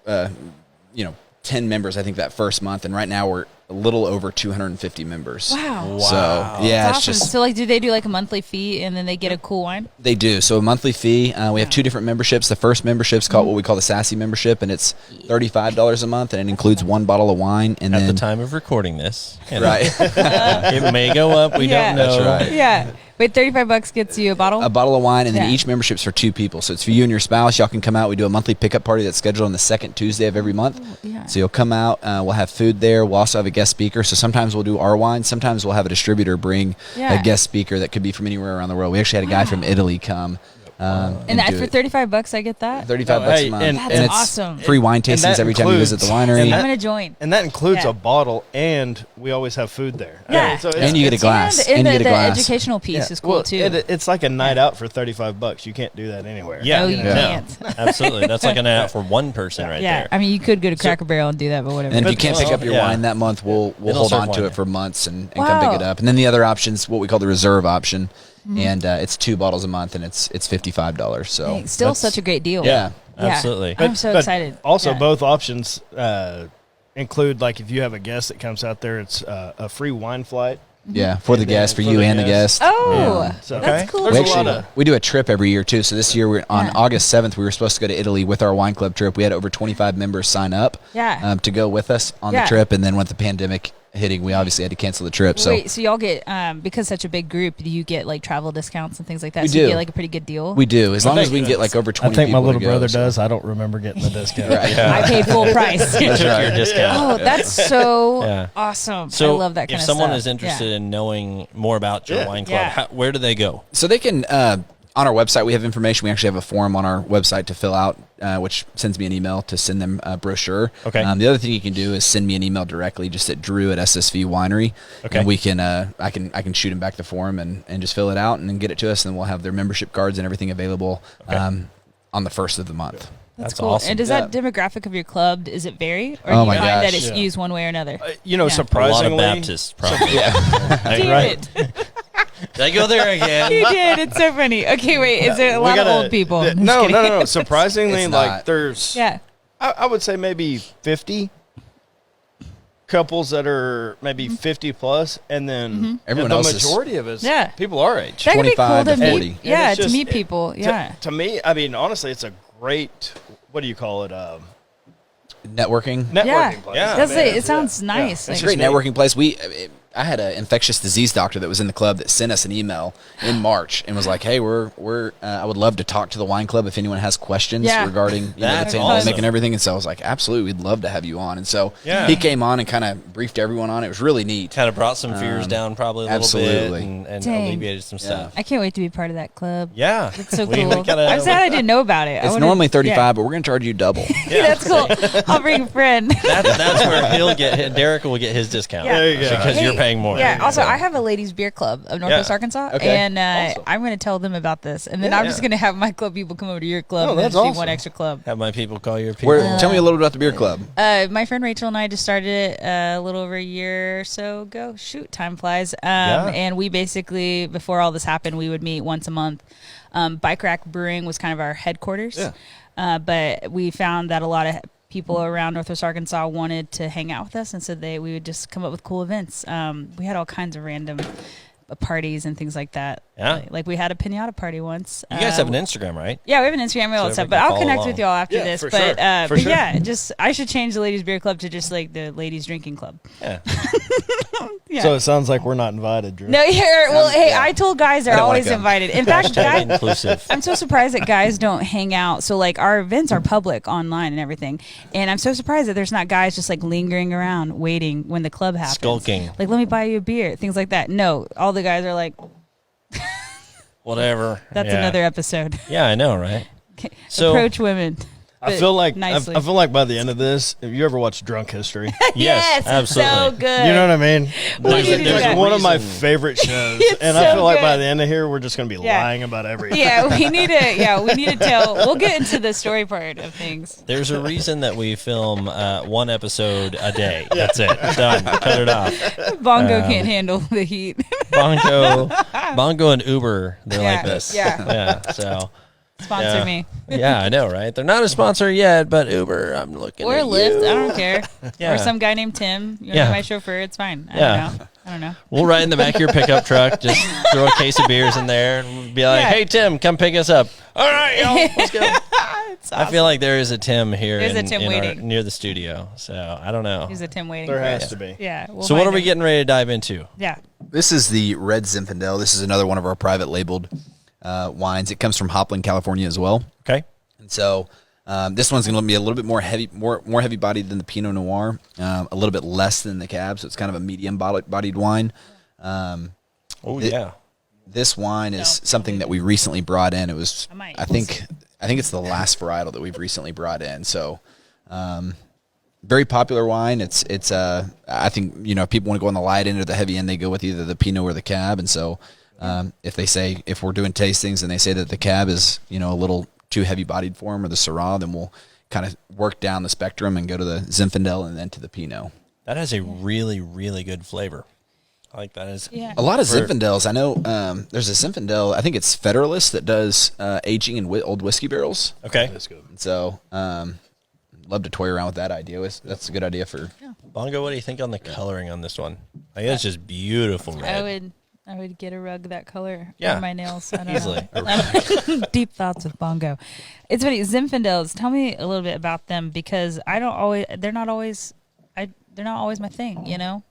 10 members, I think, that first month, and right now we're a little over 250 members. Wow. So, yeah, That's it's awesome. just... So, like, do they do, like, a monthly fee, and then they get a cool wine? They do. So, a monthly fee. We have 2 different memberships. The first membership's called what we call the Sassy membership, and it's $35 a month, and it includes 1 bottle of wine. And At then, the time of recording this. Right. It may go up. We don't know. That's right. Yeah. Wait, $35 gets you a bottle? A bottle of wine, and then each membership's for 2 people. So it's for you and your spouse. Y'all can come out. We do a monthly pickup party that's scheduled on the second Tuesday of every month. So you'll come out. We'll have food there. We'll also have a guest speaker. So sometimes we'll do our wine. Sometimes we'll have a distributor bring a guest speaker that could be from anywhere around the world. We actually had a guy from Italy come. And that for $35, I get that? $35 a month. And it's awesome. Free wine tastings every time you visit the winery. I'm going to join. And that includes a bottle, and we always have food there. Yeah. And you get a glass. And you get a the glass. educational piece is cool, too. It's like a night out for $35. You can't do that anywhere. Yeah. No, you can't. Absolutely. That's like a night out for one person right there. I mean, you could go to Cracker Barrel and do that, but whatever. And if you can't pick up your wine that month, we'll hold on to it for months and come pick it up. And then the other option's what we call the reserve option. And it's 2 bottles a month, and it's $55. So still such a great deal. Yeah, absolutely. I'm so excited. Also, both options include, like, if you have a guest that comes out there, it's a free wine flight. Yeah, for the guest, for you and the guest. Oh, So that's cool. We do a trip every year too. So this year we're on August 7th. We were supposed to go to Italy with our wine club trip. We had over 25 members sign up to go with us on the trip, and then with the pandemic hitting, we obviously had to cancel the trip. So wait, so y'all get because such a big group, do you get like travel discounts and things like that? We so do. You get like a pretty good deal. We do, as long as we can get like over 20 I think my people little to go, brother so. does. I don't remember getting the discount. I paid full price. That's right. Your discount. Oh, that's so awesome. So I love that kind of if stuff. someone is interested in knowing more about your wine club, where do they go? So they can on our website. We have information. We actually have a form on our website to fill out, which sends me an email to send them a brochure. Okay. The other thing you can do is send me an email directly, just at Drew@SSV Winery. Okay. And we can I can shoot them back the form and just fill it out and then get it to us, and we'll have their membership cards and everything available on the first of the month. That's cool. awesome. And does that demographic of your club, is it vary? Or Oh do you my find that gosh. it's used one way or another? Surprisingly, a lot of Baptists, probably. David. Did I go there again? You did. It's so funny. Okay, wait. Is there a lot of old people? I'm just No. kidding. Surprisingly, It's like not. there's, Yeah. I would say maybe 50 couples that are maybe 50 plus, and then Everyone the else is- majority of us, Yeah. people our age. That could be cool 25 to to meet. 40. And Yeah, it's to just- meet people. Yeah. To me, I mean, honestly, it's a great, what do you call it? Networking. Networking place. Yeah, man. it sounds nice. It's a Like, great networking place. I had an infectious disease doctor that was in the club that sent us an email in March and was like, "Hey, I would love to talk to the wine club if anyone has questions regarding the That's pandemic awesome. and everything." And so I was like, "Absolutely, we'd love to have you on." And so Yeah. he came on and kind of briefed everyone on it. It was really neat. Kind of brought some fears down probably a little absolutely. bit and Dang. alleviated some stuff. I can't wait to be part of that club. Yeah. It's so We cool. gotta- I'm sad I didn't know about it. It's normally 35, but we're going to charge you double. Yeah, that's cool. I'll bring a friend. That's where Derek will get his discount. Yeah. There you go. Because you're paying more. Yeah. Also, I have a ladies' beer club of Northwest Arkansas, Okay. and I'm going to tell them about this, and then I'm just going to have my club people come over to your club, and that's then just be awesome. one extra club. Have my people call your people. Tell me a little bit about the beer club. My friend Rachel and I just started it a little over a year or so ago. Shoot, time flies. And we basically, before all this happened, we would meet once a month. Bike Rack Brewing was kind of our headquarters, but we found that a lot of people around Northwest Arkansas wanted to hang out with us, and so we would just come up with cool events. We had all kinds of random parties and things like that. Yeah. Like we had a pinata party once. You guys have an Instagram, right? Yeah, we have an Instagram and all that So stuff. But everybody I'll follow connect along. with y'all after Yeah, this. for But sure. For sure. yeah, just I should change the ladies beer club to just like the ladies drinking club. Yeah. Yeah. So it sounds like we're not invited, Drew. No, here. Well, hey, yeah. I told guys they're I don't wanna always go. invited. In fact, Hashtag guys, inclusive. I'm so surprised that guys don't hang out. So like our events are public online and everything, and I'm so surprised that there's not guys just like lingering around waiting when the club happens, Skulking. Like, let me buy you a beer, things like that. No, all the guys are like, Whatever. that's Yeah. another episode. Yeah, I know, right? So- Approach women. I feel like nicely. I feel like by the end of this, if you ever watch Drunk History, Yes, absolutely. so good. you know what I mean. We need to do It's that. one of my favorite shows, It's and I so feel like by good. the end of here, we're just gonna be Yeah. lying about everything. Yeah, we need to. Yeah, we need to tell. We'll get into the story part of things. There's a reason that we film one episode a day. That's it. Done. Cut it off. Bongo can't handle the heat. Bongo and Uber, they're Yeah, like this. yeah. Yeah. So, Sponsor Yeah. me. yeah, I know, right? They're not a sponsor yet, but Uber, I'm looking Or at Lyft. you. I don't care. Yeah. Or some guy named Tim. You're Yeah. my chauffeur. It's fine. I Yeah. don't know. I don't know. We'll ride in the back of your pickup truck, just throw a case of beers in there and be like, Yeah. hey, Tim, come pick us up. All right, y'all, let's go. It's I awesome. feel like there is a Tim here There's a Tim waiting. near the studio. So I don't know. There's a Tim waiting. There for has us. to be. Yeah. We'll So what find are we him. getting ready to dive into? Yeah. This is the Red Zinfandel. This is another one of our private labeled wines. It comes from Hopland, California as well. Okay. And so this one's going to be a little bit more heavy, more heavy bodied than the Pinot Noir, a little bit less than the Cab. So it's kind of a medium bodied wine. Oh, It- yeah. This wine is something that we recently brought in. It was, I might. I think it's the last varietal that we've recently brought in. So, very popular wine. It's I think, you know, if people want to go on the light end or the heavy end, they go with either the Pinot or the Cab. And so, if we're doing tastings and they say that the Cab is, you know, a little too heavy bodied for them, or the Syrah, then we'll kind of work down the spectrum and go to the Zinfandel and then to the Pinot. That has a really, really good flavor. I like that. Yeah. A lot of Zinfandels. I know there's a Zinfandel, I think it's Federalist, that does aging in old whiskey barrels. Okay. That's good. And so, love to toy around with that idea. That's a good idea for. Bongo, what do you think on the coloring on this one? I think it's just beautiful red. I would get a rug that color Yeah. on my nails. I don't Easily. know. Deep thoughts with Bongo. It's funny. Zinfandels. Tell me a little bit about them, because they're not always my thing. You know,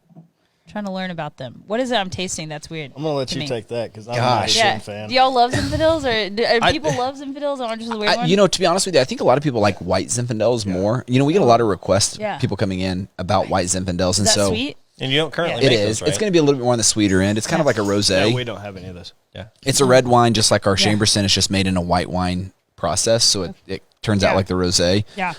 trying to learn about them. What is it I'm tasting that's weird? I'm gonna let to you me? take that because I'm Gosh. a Yeah. Asian fan. Do y'all love Zinfandels, or people love Zinfandels? I'm just the weird one. You know, to be honest with you, I think a lot of people like white Zinfandels more. You know, we get a lot of requests, Yeah. people coming in about white Zinfandels, and is that so sweet? And you don't currently it make is. those, right? It's going to be a little bit more on the sweeter end. It's kind of like a rosé. Yeah, we don't have any of this. Yeah. It's a red wine, just like our Yeah. Chamberson. It's just made in a white wine process, so it turns Yeah. out like the rosé. Yeah.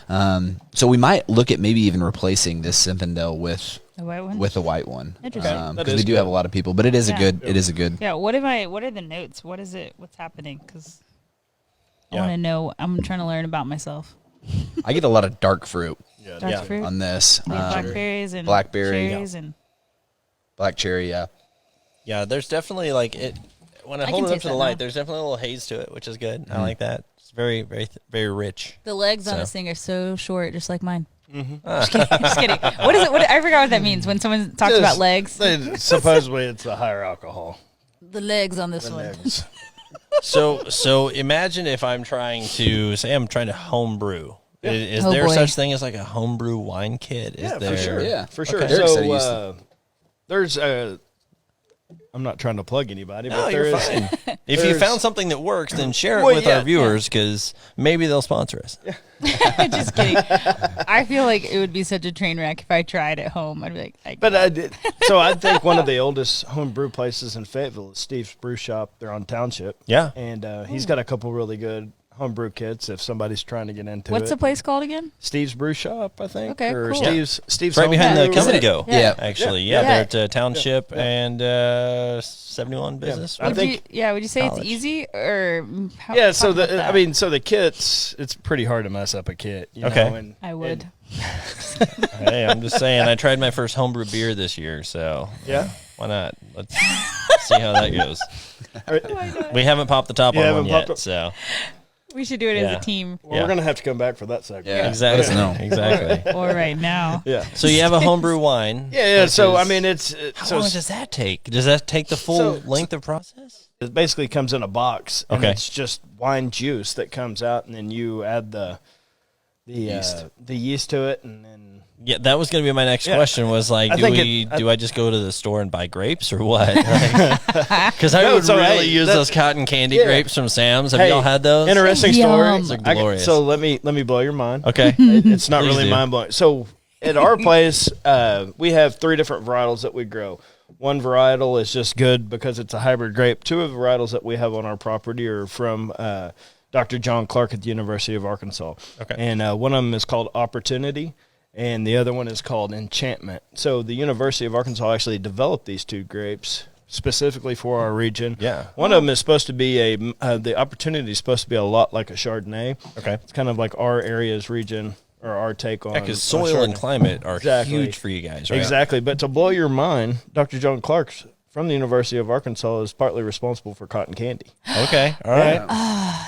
So we might look at maybe even replacing this Zinfandel with The white one. a white one. Interesting. That Because is we do good. have a lot of people, but it is Yeah. a good. It is a good. Yeah. What are the notes? What is it? What's happening? Because I Yeah. want to know. I'm trying to learn about myself. I get a lot of dark fruit Yeah, Dark Yeah. fruit, on this. blackberries, and blackberry, cherries, and Black cherry, yeah. Yeah, there's definitely like it. When I I hold can it up taste to the that light, now. there's definitely a little haze to it, which is good. I like that. It's very, very, very rich. the legs on So. this thing are so short, just like mine. Just kidding. Just kidding. What is it? I forgot what that means when someone talks about legs. Supposedly, it's the higher alcohol. The legs on this one. Legs. So imagine if I'm trying to home brew. Is Oh, there boy. such thing as like a homebrew wine kit? Is Yeah, there? for sure. Yeah. For sure. Okay. Derek said he used So there's I'm not trying to plug anybody, No, but you're there is. fine. If you there's- found something that works, then share it Well, with yeah, our viewers because maybe they'll sponsor us. Just kidding. I feel like it would be such a train wreck if I tried at home. I'd be like, But I did. So I think one of the oldest home brew places in Fayetteville is Steve's Brew Shop. They're on Township. Yeah. And he's got a couple really good home brew kits if somebody's trying to get into what's it. the place called again? Steve's Brew Shop, I think. Okay, or cool. Steve's It's right behind the Homebrew. Come and it? Go. Yeah. Actually. Yeah. Yeah, Yeah. they're at Township and 71 Business. I Would think- would you say college. it's easy or how, Yeah, so talk about that. so the kits, it's pretty hard to mess up a kit. You Okay. know, and, I would. Hey, I'm just saying. I tried my first homebrew beer this year, so Yeah. why not? Let's see how that goes. We haven't popped the top You on haven't one yet, popped up- so We should do it as a team. Well, we're gonna have to come back for that segment. Yeah, Exactly. Let us know. Exactly. Or right now. Yeah. So you have a homebrew wine. Yeah. So I mean, How long does that take? Does that take the full length of process? it basically comes in a box, and Okay. it's just wine juice that comes out, and then you add the yeast to it, and then Yeah, that was going to be my next question. Was like, do I just go to the store and buy grapes or what? Because I would really use those cotton candy grapes from Sam's. Have y'all had those? Interesting story. Yum. They're glorious. So let me blow your mind. Okay. It's not Please really do. mind blowing. So at our place, we have 3 different varietals that we grow. One varietal is just good because it's a hybrid grape. 2 of the varietals that we have on our property are from Dr. John Clark at the University of Arkansas. Okay. And one of them is called Opportunity, and the other one is called Enchantment. So the University of Arkansas actually developed these 2 grapes specifically for our region. Yeah. One of them is supposed to be the Opportunity is supposed to be a lot like a Chardonnay. Okay. It's kind of like our area's region or our take on Because on soil and Chardonnay. climate are Exactly. huge for you guys, right? Exactly. But to blow your mind, Dr. John Clark from the University of Arkansas is partly responsible for cotton candy. Okay. All right.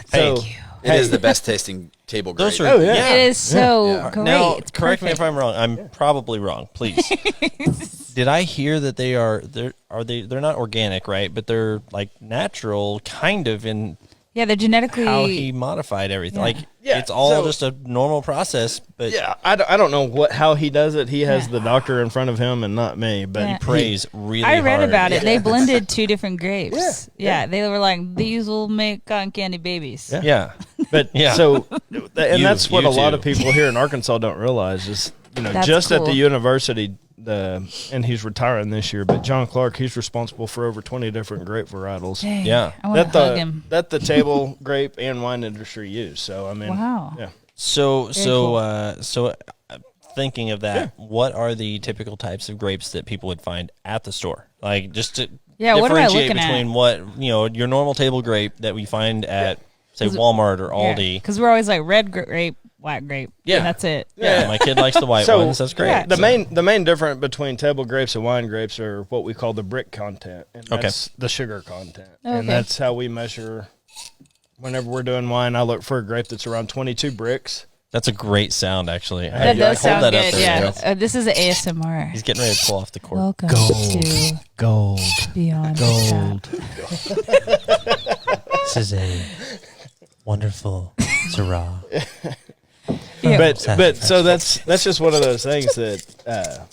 So, Thank you. It is the best tasting table grape. Those are. Oh, yeah. It is so Yeah. great. Now, It's correct me if perfect. I'm wrong. I'm probably wrong. Please. Did I hear that they're not organic, right? But they're like natural, kind of in Yeah, they're genetically. how he modified everything. Yeah. Like Yeah, it's all so- just a normal process. But yeah, I don't know how he does it. He has the doctor in front of him and not me. But Yeah. praise really I read hard. about it. They blended 2 different grapes. Yeah. Yeah, they were like, these will make cotton candy babies. Yeah. Yeah. But Yeah. so, and that's what you a lot too. of people here in Arkansas don't realize is, That's just at the cool. university, and he's retiring this year, but John Clark, he's responsible for over 20 different grape varietals Dang, Yeah. I want to hug him. that the table, grape, and wine industry use. So, I mean, Wow. yeah. So cool. thinking of that, what are the typical types of grapes that people would find at the store? Like just to Yeah, what am I differentiate looking at? between what your normal table grape that we find at say Walmart or Aldi. Because we're always like red grape, white grape. Yeah. And that's it. Yeah, my kid likes the white So, ones. That's great. yeah. The So- main difference between table grapes and wine grapes are what we call the brick content, and that's the sugar content, Okay. and that's how we measure. Whenever we're doing wine, I look for a grape that's around 22 bricks. That's a great sound, actually. That does hold sound that up good. there, Yeah. Joe. This is ASMR. He's getting ready to pull off the cord. Welcome to Gold. Beyond the Tap. This is a wonderful Syrah. Yeah. But so that's just one of those things that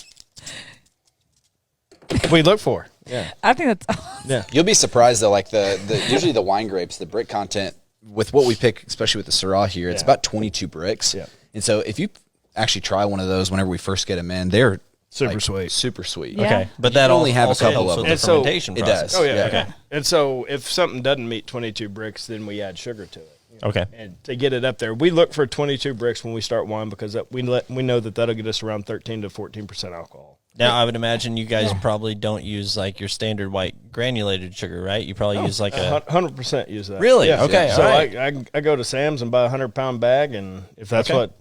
we look for. Yeah, I think that's awesome. yeah. You'll be surprised though, like the usually the wine grapes, the brick content with what we pick, especially with the Syrah here, it's about 22 bricks. Yeah. And so if you actually try one of those whenever we first get them in, they're Super sweet. super sweet. Yeah. Okay, but You that can only have a also couple helps of with them. the And so fermentation it process. does. Oh yeah. Yeah. Okay. And so if something doesn't meet 22 bricks, then we add sugar to it. Okay. And to get it up there, we look for 22 bricks when we start wine because we know that'll get us around 13 to 14% alcohol. Now, I would imagine you guys probably don't use like your standard white granulated sugar, right? You probably use like a 100% use that. Really? Yeah. Okay, So all right. I go to Sam's and buy a 100-pound bag, and if that's Okay. what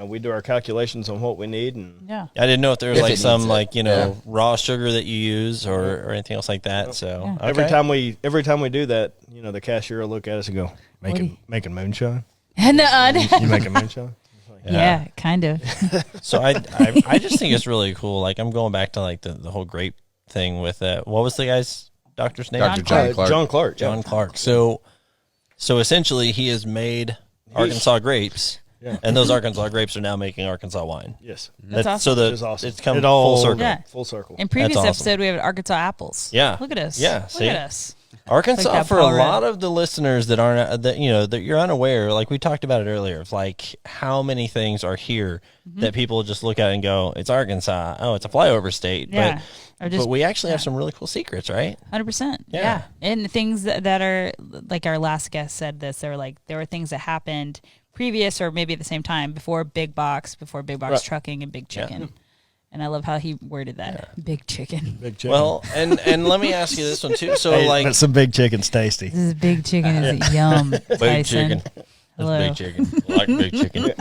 we do our calculations on what we need, and Yeah. I didn't know if there was If like it some needs it. like Yeah. raw sugar that you use or anything else like that. So Yeah. every okay. time we do that, the cashier will look at us and go, making moonshine. And You making moonshine? yeah, kind of. So I just think it's really cool. Like I'm going back to like the whole grape thing with what was the guy's doctor's name? Dr. John Clark. John Clark. John yeah. Clark. So essentially, he has made Arkansas grapes, Yeah. and those Arkansas grapes are now making Arkansas wine. Yes. That's awesome. So Which is awesome. it's come It all- full circle. Yeah. Full circle. In previous awesome. episode, we have Arkansas apples. Yeah. Look at us. Yeah, Look see? at us. Arkansas, Like that for a Paul Rudd. lot of the listeners that aren't that that you're unaware, like we talked about it earlier, of like how many things are here that people just look at and go, "It's Arkansas. Oh, it's a flyover state." Yeah. Or But just we actually have some really cool secrets, right? 100%. Yeah. Yeah. And things that are like our last guest said this. They were like there were things that happened previous or maybe at the same time before big box Right. trucking and big chicken. And I love how he worded that. Big chicken. Big chicken. Well, and let me ask you this one too. So like some big chicken's tasty. This is big chicken. Is yum. big Tyson. chicken. Hello. That's big chicken. I like big chicken.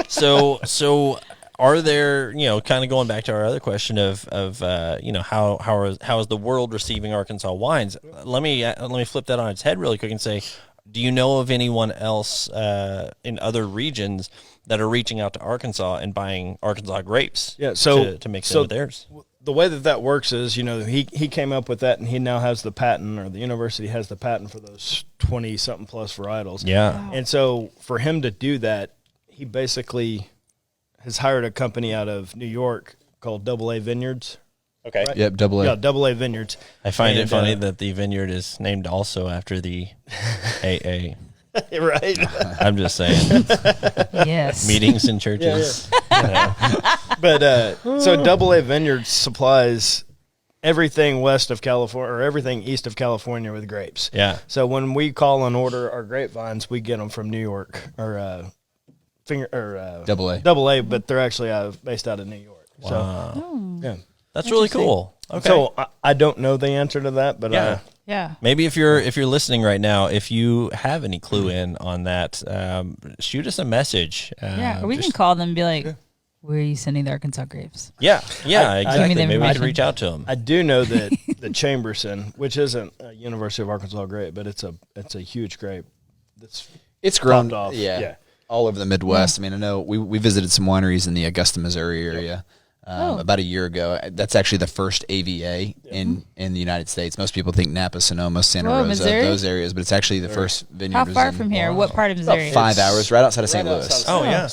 So are there, kind of going back to our other question of how is the world receiving Arkansas wines? Let me flip that on its head really quick and say, do you know of anyone else in other regions that are reaching out to Arkansas and buying Arkansas grapes? Yeah, so to make some of theirs. The way that works is, he came up with that, and he now has the patent, or the university has the patent for those 20-something plus varietals. Yeah. Wow. And so for him to do that, he basically has hired a company out of New York called AA Vineyards. Okay. Right? Yep, double A. Yeah, AA Vineyards. I find it And, funny that the vineyard is named also after the AA. Right? I'm just saying. Yes. Meetings in churches. But so AA Vineyards supplies everything west of California, or everything east of California, with grapes. Yeah. So when we call and order our grapevines, we get them from New York, or Double A. AA, but they're actually based out of New York. Wow. So yeah, That's really cool. Okay. So I don't know the answer to that, but Yeah. Yeah. Maybe if you're listening right now, if you have any clue in on that, shoot us a message. Yeah. Or we can call them and be like, where are you sending the Arkansas grapes? Yeah, Give me exactly. the Maybe we could information. reach out to them. I do know that the Chamberson, which isn't a University of Arkansas grape, but it's a huge grape. It's grown Topped off. Yeah, Yeah. all over the Midwest. I mean, I know we visited some wineries in the Augusta, Missouri area about a year ago. That's actually the first AVA in the United States. Most people think Napa, Sonoma, Santa Whoa, Rosa, Missouri? those areas, but it's actually the first vineyard. How far from here? What part of Missouri? About 5 hours, right outside of St. Louis. Oh, yeah.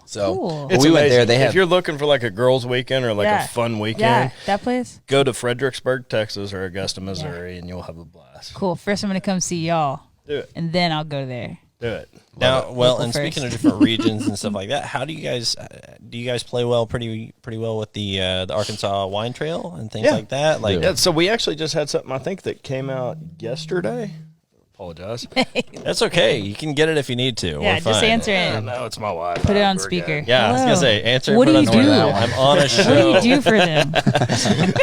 So Cool. when we went there, they If had you're looking for like a girls' weekend or like Yeah. a fun weekend, Yeah. That place? go to Fredericksburg, Texas, or Augusta, Missouri, and you'll have a blast. Cool. First, I'm going to come see y'all. Do it. And then I'll go there. Do it. Now, well, Local and speaking of first. different regions and stuff like that, how do you guys play well, pretty well with the Arkansas Wine Trail and things Yeah. like that? Like, Yeah, so we actually just had something, I think, that came out yesterday. Apologize. that's okay. You can get it if you need to. Yeah, We're just fine. answer it. No, it's my wife. Put it on We're speaker. good. Yeah, I was gonna Hello. say answer. What and do put you on do? speaker. I'm on a show. What do you do for them?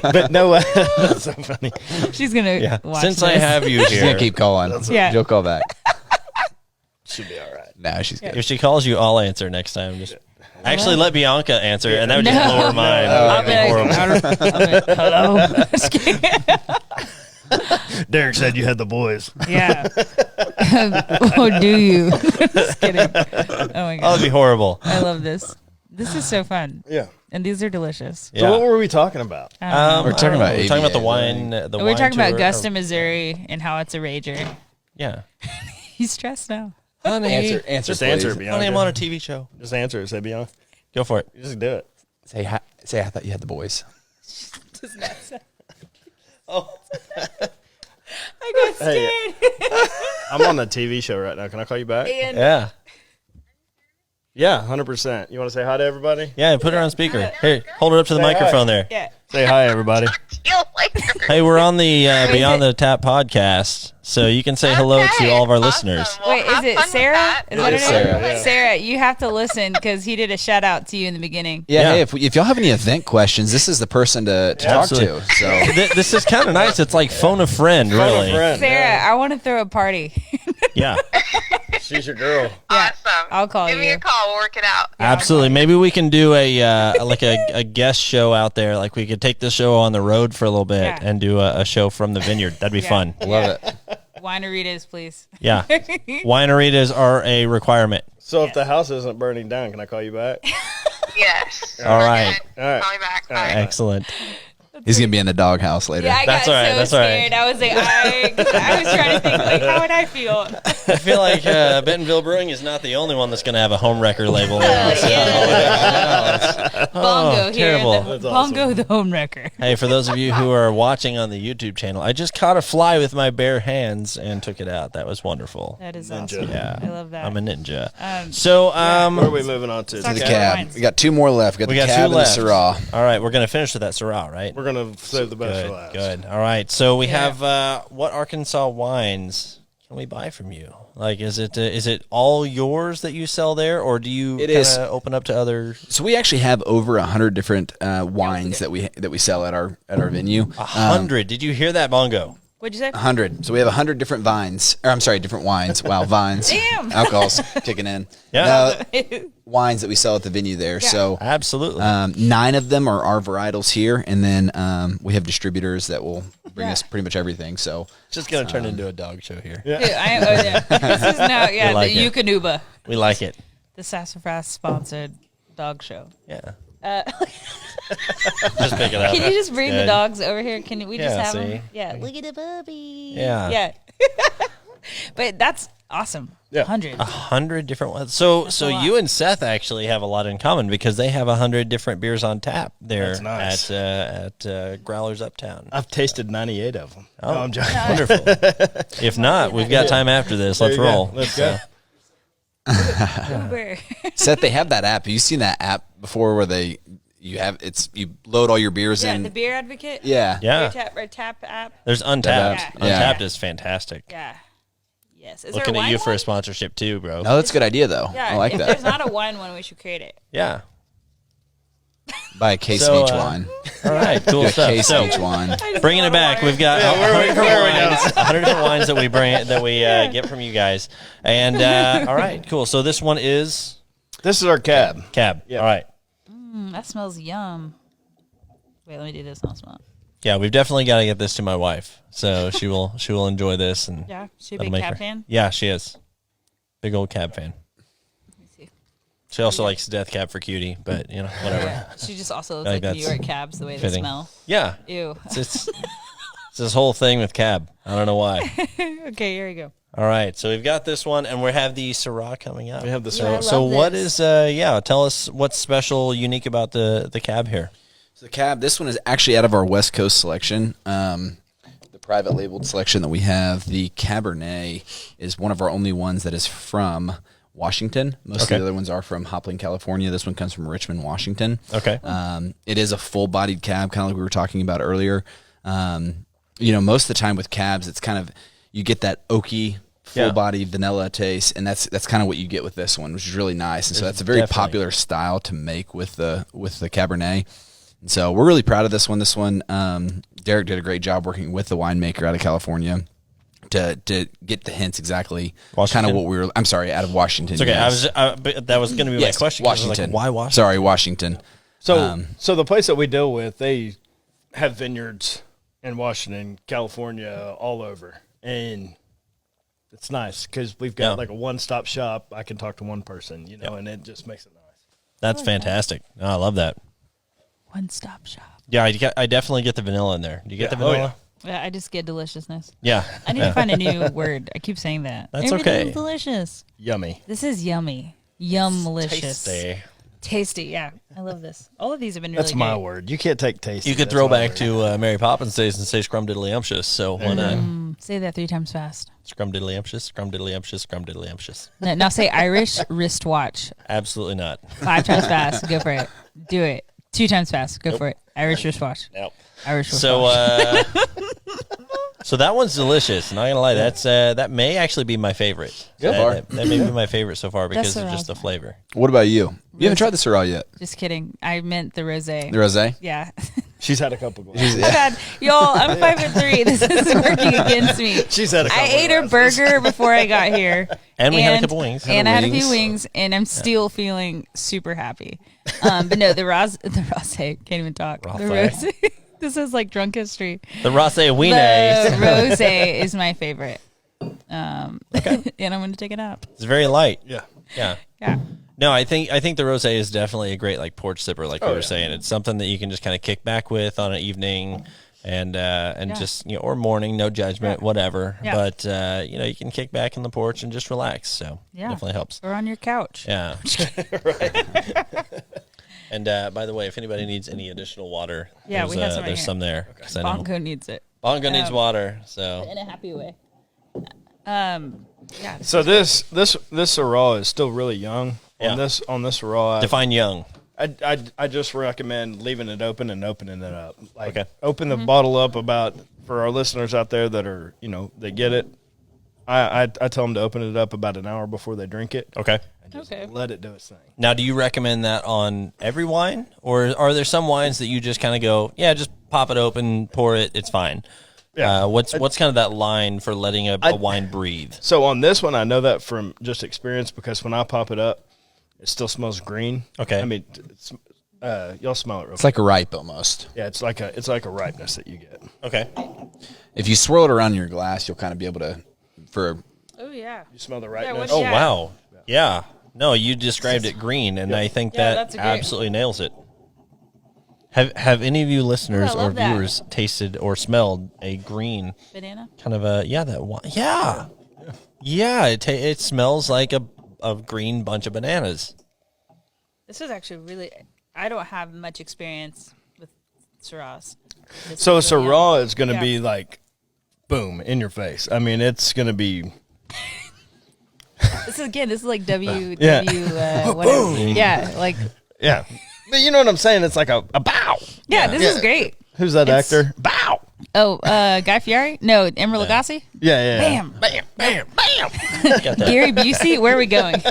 But no, that's so funny. She's going to Yeah. watch Since this. I have you she's here, gonna keep calling. Yeah. She'll call back. Should be all right. No, she's good. if she calls you, I'll answer next time. Just actually let Bianca answer, and that would just No. lower mine. I'll That would be be horrible. hello. Derek said you had the boys. Yeah. Or do you? Just kidding. Oh my That god. would be horrible. I love this. This is so fun. Yeah. And these are delicious. So what were we talking about? We're talking about We're talking about the AVA, wine. The We're wine talking about tour. Augusta, Missouri, and how it's a rager. Yeah, He's stressed now. honey, Answer, Just please. answer, Bianca. honey, I'm on a TV show. Just answer. Say Bianca. Go for it. Just do it. Say hi. Say I thought you had the boys. I got scared. I'm on the TV show right now. Can I call you back? Yeah, Yeah, 100%. You want to say hi to everybody? yeah. Put her on speaker. Here, hold it up to the Say hi. microphone there. Yeah. Say hi, everybody. Hey, we're on the Beyond the Tap podcast, so you can say hello to all of our listeners. Wait, is it Sarah? Is that her name? Sarah. Yeah. Sarah, you have to listen because he did a shout out to you in the beginning. Yeah. Yeah. Hey, if y'all have any event questions, this is the person to talk Absolutely. to. So This is kind of nice. It's like phone a friend, really. Friend. Sarah, I want to throw a party. Yeah, She's your girl. Yeah, Awesome. I'll call Give me you. a call. We'll work it out. absolutely. Maybe we can do a guest show out there. Like we could take the show on the road for a little bit Yeah. and do a show from the vineyard. That'd be Yeah. fun. love it. Wineritas, please. Yeah, wineritas are a requirement. So if the house isn't burning down, can I call you back? Yes. All We're right. good. All right. Call me back. All right. Bye. Excellent. He's gonna be in the doghouse later. Yeah, I That's got all right, so that's all right. scared. I was like, I was trying to think, like, how would I feel? I feel like Bentonville Brewing is not the only one that's going to have a home wrecker label now. So, Bongo here. terrible. The, That's awesome. Bongo the home wrecker. Hey, for those of you who are watching on the YouTube channel, I just caught a fly with my bare hands and took it out. That was wonderful. That is Ninja. awesome. Yeah, I love that. I'm a ninja. Um, So, Where are we moving on to? Talk The about cab. wines. We got two more left. We got we the got cab two and left. the Syrah. All right, we're going to finish with that Syrah, right? We're going to save the best for Good, last. good. All right, so we Yeah. have what Arkansas wines can we buy from you? Like, is it all yours that you sell there, or do you It is. open up to others? So we actually have over 100 different wines that we sell at our venue. 100. Did you hear that, Bongo? What'd you say? 100. So we have 100 different vines. Or I'm sorry, different wines. Wow, vines. Damn. Alcohol's kicking in. Yeah. Wines that we sell at the venue there. Yeah. So Absolutely. 9 of them are our varietals here, and then we have distributors that will bring us pretty much everything. So Just going to turn into a dog show here. Dude, this is now, We like the it. Yukonuba, We like it. the Sassafras sponsored dog show. Yeah. Just pick it up. Can you just bring the Good. dogs over here? Can we just Yeah, have see? them? Yeah, look at the puppy. Yeah. Yeah. But that's awesome. Yeah. 100. 100 different ones. So a so lot. you and Seth actually have a lot in common because they have 100 different beers on tap there That's nice. at Growlers Uptown. I've tasted 98 of them. Oh. No, I'm joking. Wonderful. If not, we've got time after this. Let's There you go. roll. Let's go. Uber. Seth, they have that app. Have you seen that app before where you load all your beers Yeah, in? the Beer Advocate. Yeah. Yeah. Tap app. There's Untapped. Yeah. Untapped is fantastic. Yeah. Yes. Is Looking there a at you wine for a one? sponsorship too, bro. No, that's a good idea though. Yeah. I like if that. there's not a wine one, we should create it. Yeah. Buy a case So, of each wine. All right. Do Cool a stuff. case So of each wine. bringing it back, we've got 100 different wines that we get from you guys. And all right, cool. So this one is This is our cab. Cab. Yeah. All right. That smells yum. Wait, let me do this. I'll smell it. Yeah, we've definitely got to get this to my wife, so she will enjoy this. And Yeah. She a that'll big make Cab her- fan? Yeah, she is. Big old Cab fan. Let me see. She also likes Death Cab for Cutie, but whatever. Yeah. She just also looks Like like New that's York cabs, the way they fitting. smell. Yeah, Ew. it's this whole thing with Cab. I don't know why. Okay, here we go. All right, so we've got this one, and we have the Syrah coming up. We have the Yeah, I Syrah. So love what this. is tell us what's special, unique about the Cab here. So the cab, this one is actually out of our West Coast selection. The private labeled selection that we have, the Cabernet, is one of our only ones that is from Washington. Most of the other ones are from Hopland, California. This one comes from Richmond, Washington. Okay. It is a full-bodied cab, kind of like we were talking about earlier. Most of the time with cabs, it's kind of, you get that oaky, full-body vanilla taste, and that's kind of what you get with this one, which is really nice. And so that's a very definitely- popular style to make with the Cabernet. And so we're really proud of this one. This one, Derek did a great job working with the winemaker out of California to get the hints exactly kind of what we were. I'm sorry, out of Washington. It's okay. yes. But that was going to be Yes, my question. 'cause I was Washington. Like, why Washington? Sorry, Washington. So the place that we deal with, they have vineyards in Washington, California, all over. And it's nice because we've got like a one-stop shop. I can talk to one person, and it just makes it nice. That's fantastic. No, I love that. One stop shop. Yeah, I definitely get the vanilla in there. Do you get the Oh, vanilla? Yeah, I just get deliciousness. Yeah. I need to find a new word. I keep saying that. That's Everything's okay. delicious. Yummy. This is yummy. Yum-licious. Tasty. Tasty, yeah. I love this. All of these have been really That's my good. word. You can't take tasty. You could That's throw my back word. to Mary Poppins days and say scrumdiddlyumptious. So why not? Say that 3 times fast. Scrumdiddlyumptious, scrumdiddlyumptious, scrumdiddlyumptious. No, now say Irish wristwatch. Absolutely not. 5 times fast. Go for it. Do it. 2 times fast. Go for it. Irish wristwatch. Nope. Irish wristwatch. So, so that one's delicious. Not gonna lie, that may actually be my favorite. Good. That may be my favorite so far because of Syrah's just the mine. flavor. What about you? You haven't tried the Syrah yet. Just kidding. I meant the rosé. The rosé. Yeah. She's had a couple glasses. Oh my God, y'all! I'm 5'3". This is working against me. She's had a couple I ate a glasses. burger before I got here, And we had a couple wings. and I had a wings. few wings, and I'm still feeling super happy. But no, the rosé can't even talk. The Rosé. rosé. This is like drunk history. The Rosé The Wiener. rosé is my favorite. And I'm going to take it out. It's very light. Yeah. Yeah. Yeah. No, I think the rosé is definitely a great like porch sipper, like we were yeah. saying. It's something that you can just kind of kick back with on an evening, and just or morning, no judgment, whatever. Yeah. But you can kick back in the porch and just relax. So Yeah. definitely helps. Or on your couch. Yeah. And by the way, if anybody needs any additional water, Yeah, there's, we have some right there's here. some there. 'Cause I know Bongo needs it. Bongo needs water. So In a happy way. Yeah. So this Syrah is still really young. Yeah. On this Syrah, define young. I just recommend leaving it open and opening it up. Like Okay. open the bottle up for our listeners out there that are they get it. I tell them to open it up about an hour before they drink it. Okay. And just Okay. let it do its thing. Now, do you recommend that on every wine, or are there some wines that you just kind of go, yeah, just pop it open, pour it, it's fine? Yeah. What's kind of that line for letting a wine breathe? So on this one, I know that from just experience because when I pop it up, it still smells green. Okay. I mean, y'all smell it real It's like a ripe almost. Yeah, it's like a ripeness that you get. Okay. If you swirl it around in your glass, you'll kind of be able to, Oh yeah. You smell the ripeness. Oh, Yeah. wow. Yeah. No, you described it green, and I think that's that a great- absolutely nails it. Have any of you listeners Oh, I or love that. viewers tasted or smelled a green Banana. kind of that wine? Yeah. It smells like a green bunch of bananas. This is actually really. I don't have much experience with Syrahs. So a This is really Syrah is going to Yeah. be like, boom, in your face. I mean, it's going to be. This is like W. Yeah. Whatever. Yeah, like Yeah. But you know what I'm saying? It's like a bow. yeah. This is great. Who's that It's- actor? Bow. Oh, Guy Fieri? No, Emeril Lagasse. Yeah. Bam. Bam. Bam. Bam. Got that. Gary Busey. Where are we going?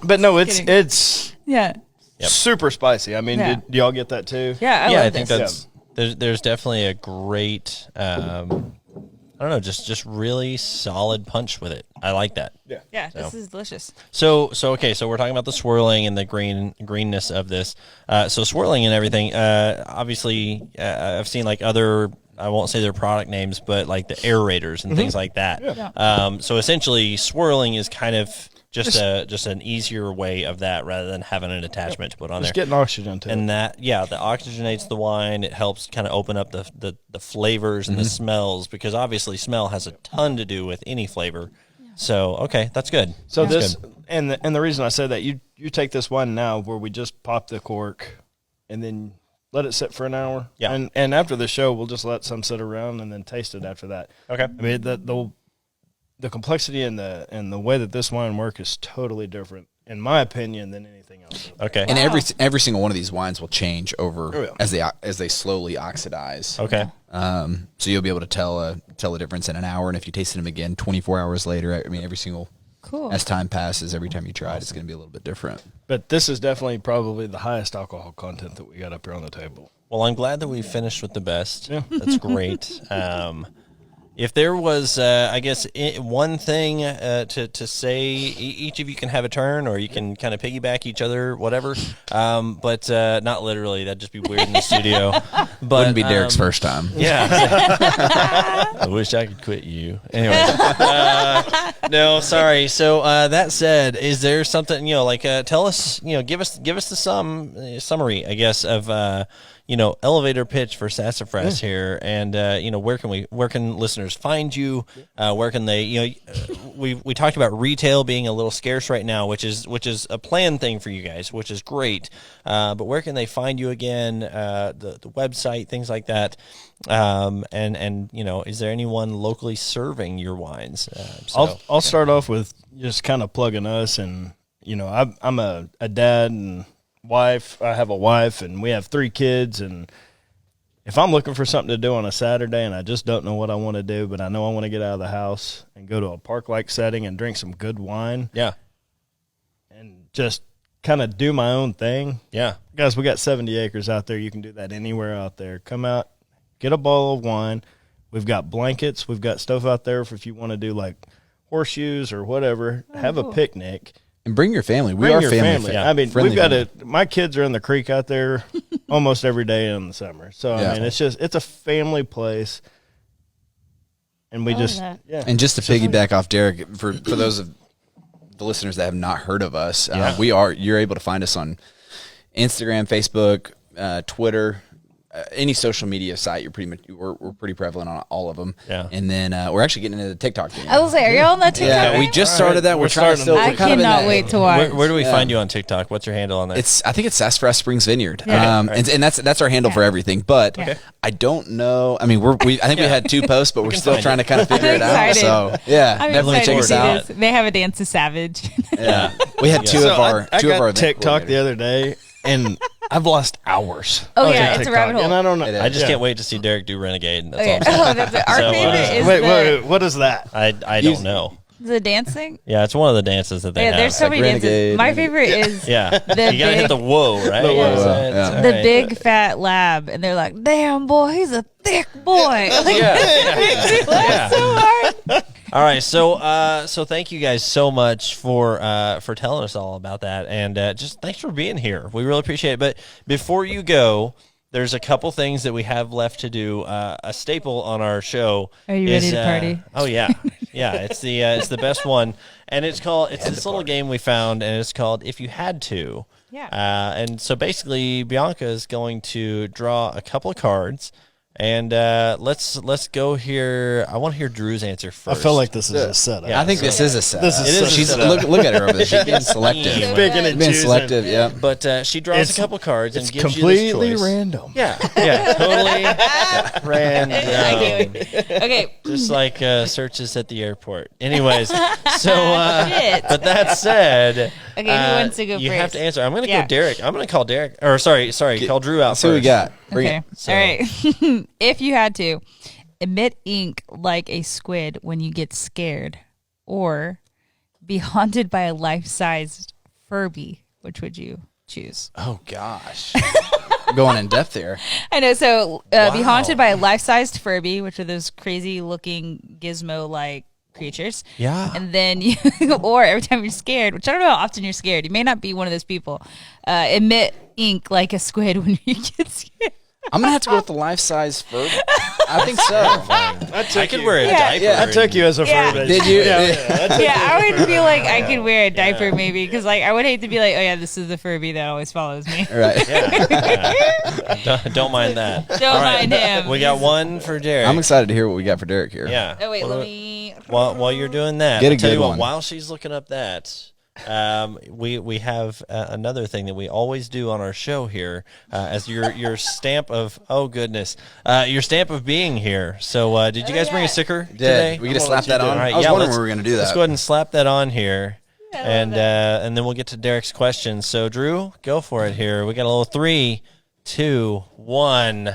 But no, Kidding. it's Yeah. super spicy. I mean, Yeah. do y'all get that too? Yeah. I love think this. that's there's definitely a great I don't know, just really solid punch with it. I like that. Yeah. This is delicious. So okay, so we're talking about the swirling and the greenness of this. So swirling and everything. Obviously, I've seen like other. I won't say their product names, but like the aerators and things like that. Yeah. So essentially, swirling is kind of just an easier way of that rather than having an attachment to put on Just there. getting oxygen to it. And that, that oxygenates the wine. It helps kind of open up the flavors and the smells, because obviously smell has a ton to do with any flavor. So, okay, that's good. So That's this good. and the reason I said that, you take this wine now where we just pop the cork and then let it sit for an hour. Yeah. And after the show, we'll just let some sit around and then taste it after that. Okay. I mean, the complexity and the way that this wine works is totally different, in my opinion, than anything else. Okay. and every single one of these wines will change over Oh, yeah. as they slowly oxidize. Okay. So you'll be able to tell a difference in an hour, and if you tasted them again 24 hours later, I mean, every single Cool. as time passes, every time you try it, it's going to be a little bit different. But this is definitely probably the highest alcohol content that we got up here on the table. Well, I'm glad that we finished with the best. Yeah. That's great. If there was, I guess, one thing to say, each of you can have a turn, or you can kind of piggyback each other, whatever. But not literally. That'd just be weird in the studio. But Wouldn't be Derek's first time. Yeah. I wish I could quit you. Anyway. No, sorry. So that said, is there something, like tell us, give us the summary, I guess, of elevator pitch for Sassafras here, and where can listeners find you? Where can they, we talked about retail being a little scarce right now, which is a planned thing for you guys, which is great. But where can they find you again? The website, things like that. And is there anyone locally serving your wines? I'll start off with just kind of plugging us, and I'm a dad and wife. I have a wife, and we have 3 kids, and if I'm looking for something to do on a Saturday and I just don't know what I want to do, but I know I want to get out of the house and go to a park-like setting and drink some good wine, and just kind of do my own thing. Yeah. Guys, we got 70 acres out there. You can do that anywhere out there. Come out, get a bottle of wine. We've got blankets. We've got stuff out there for if you want to do like horseshoes or whatever. Have a picnic. And bring your family. We Bring are your family. I mean, friendly we've got family. my kids are in the creek out there almost every day in the summer. So, Yeah. I mean, it's a family place. And we love just, that. yeah. And just to piggyback off Derek, for those of the listeners that have not heard of us, you're able to find us on Instagram, Facebook, Twitter, any social media site. We're pretty prevalent on all of them. Yeah. And then we're actually getting into the TikTok game. I was like, are y'all on that TikTok? Yeah, we just started that. We're trying to still. I we're kind of in cannot that- wait to watch. Where do we find you on TikTok? What's your handle on there? I think it's Sassafras Springs Vineyard, Yeah. and that's our handle for everything. But Okay. I don't know. I mean, I think we had 2 posts, but we're still find trying to kind of figure I'm it out. excited. So yeah, I'm definitely excited check to us see out. this. They have a dance to Savage. Yeah, we had two So of our I two got of our event TikTok the coordinators. other day, and I've lost hours. Oh, on yeah, it's a TikTok, rabbit hole. And I don't know. It is. I just yeah. can't wait to see Derek do Renegade. That's Okay. all I'm saying. Oh, that's it. Our So, favorite is Wait, the. wait, what is that? I don't know. The dancing? Yeah, it's one of the dances that they have. There's so many dances. Renegade. My favorite is Yeah, the you gotta hit the whoa, right? The whoa. Yeah. the big fat lab, and they're like, "Damn boy, he's a thick boy." Like, Yeah. so hard. All right, so thank you guys so much for telling us all about that, and just thanks for being here. We really appreciate it. But before you go, there's a couple things that we have left to do. A staple on our show. Are you ready to party? Oh yeah, yeah. It's the best one, and it's this little game we found, and it's called If You Had To. Yeah. And so basically, Bianca is going to draw a couple of cards. And let's go here. I want to hear Drew's answer first. I feel like this is a setup. Yeah, I think this is a set. This is She's a setup. look at her over there. She's being selective. Picking and Being choosing. selective, yeah. But she draws It's- a couple cards and It's gives you this completely choice. random. Yeah, totally random. Okay. Just like searches at the airport. Anyways, so Shit. but that said, Okay, who wants to go you have first? to answer. I'm going to Yeah. go Derek. I'm going to call Derek. Or sorry, call Drew out Let's see what we first. got. Bring Okay. it. So- All right. If you had to emit ink like a squid when you get scared, or be haunted by a life-sized Furby, which would you choose? Oh gosh. Going in depth here. I know. So be Wow. haunted by a life-sized Furby, which are those crazy-looking gizmo-like creatures. Yeah. And then you, or every time you're scared, which I don't know how often you're scared. You may not be one of those people. Emit ink like a squid when you get scared. I'm gonna have to go with the life-size Furby. I think so. I could wear a diaper. Yeah. I took you as a Yeah. Furby. Did you? Yeah, I would feel like I could wear a diaper maybe, because like I would hate to be like, oh yeah, this is the Furby that always follows me. Right. Don't mind that. Don't mind him. We got one for Derek. I'm excited to hear what we got for Derek here. Yeah. Oh wait, Well, let me. While you're doing that, Get a I'll tell good you what, one. while she's looking up that, we have another thing that we always do on our show here as your stamp of your stamp of being here. So did you guys bring a sticker today? We get to slap that on. All right, I was yeah, wondering let's- where we were gonna do that. Let's go ahead and slap that on here. And then we'll get to Derek's question. So Drew, go for it here. We got a little 3, 2, 1.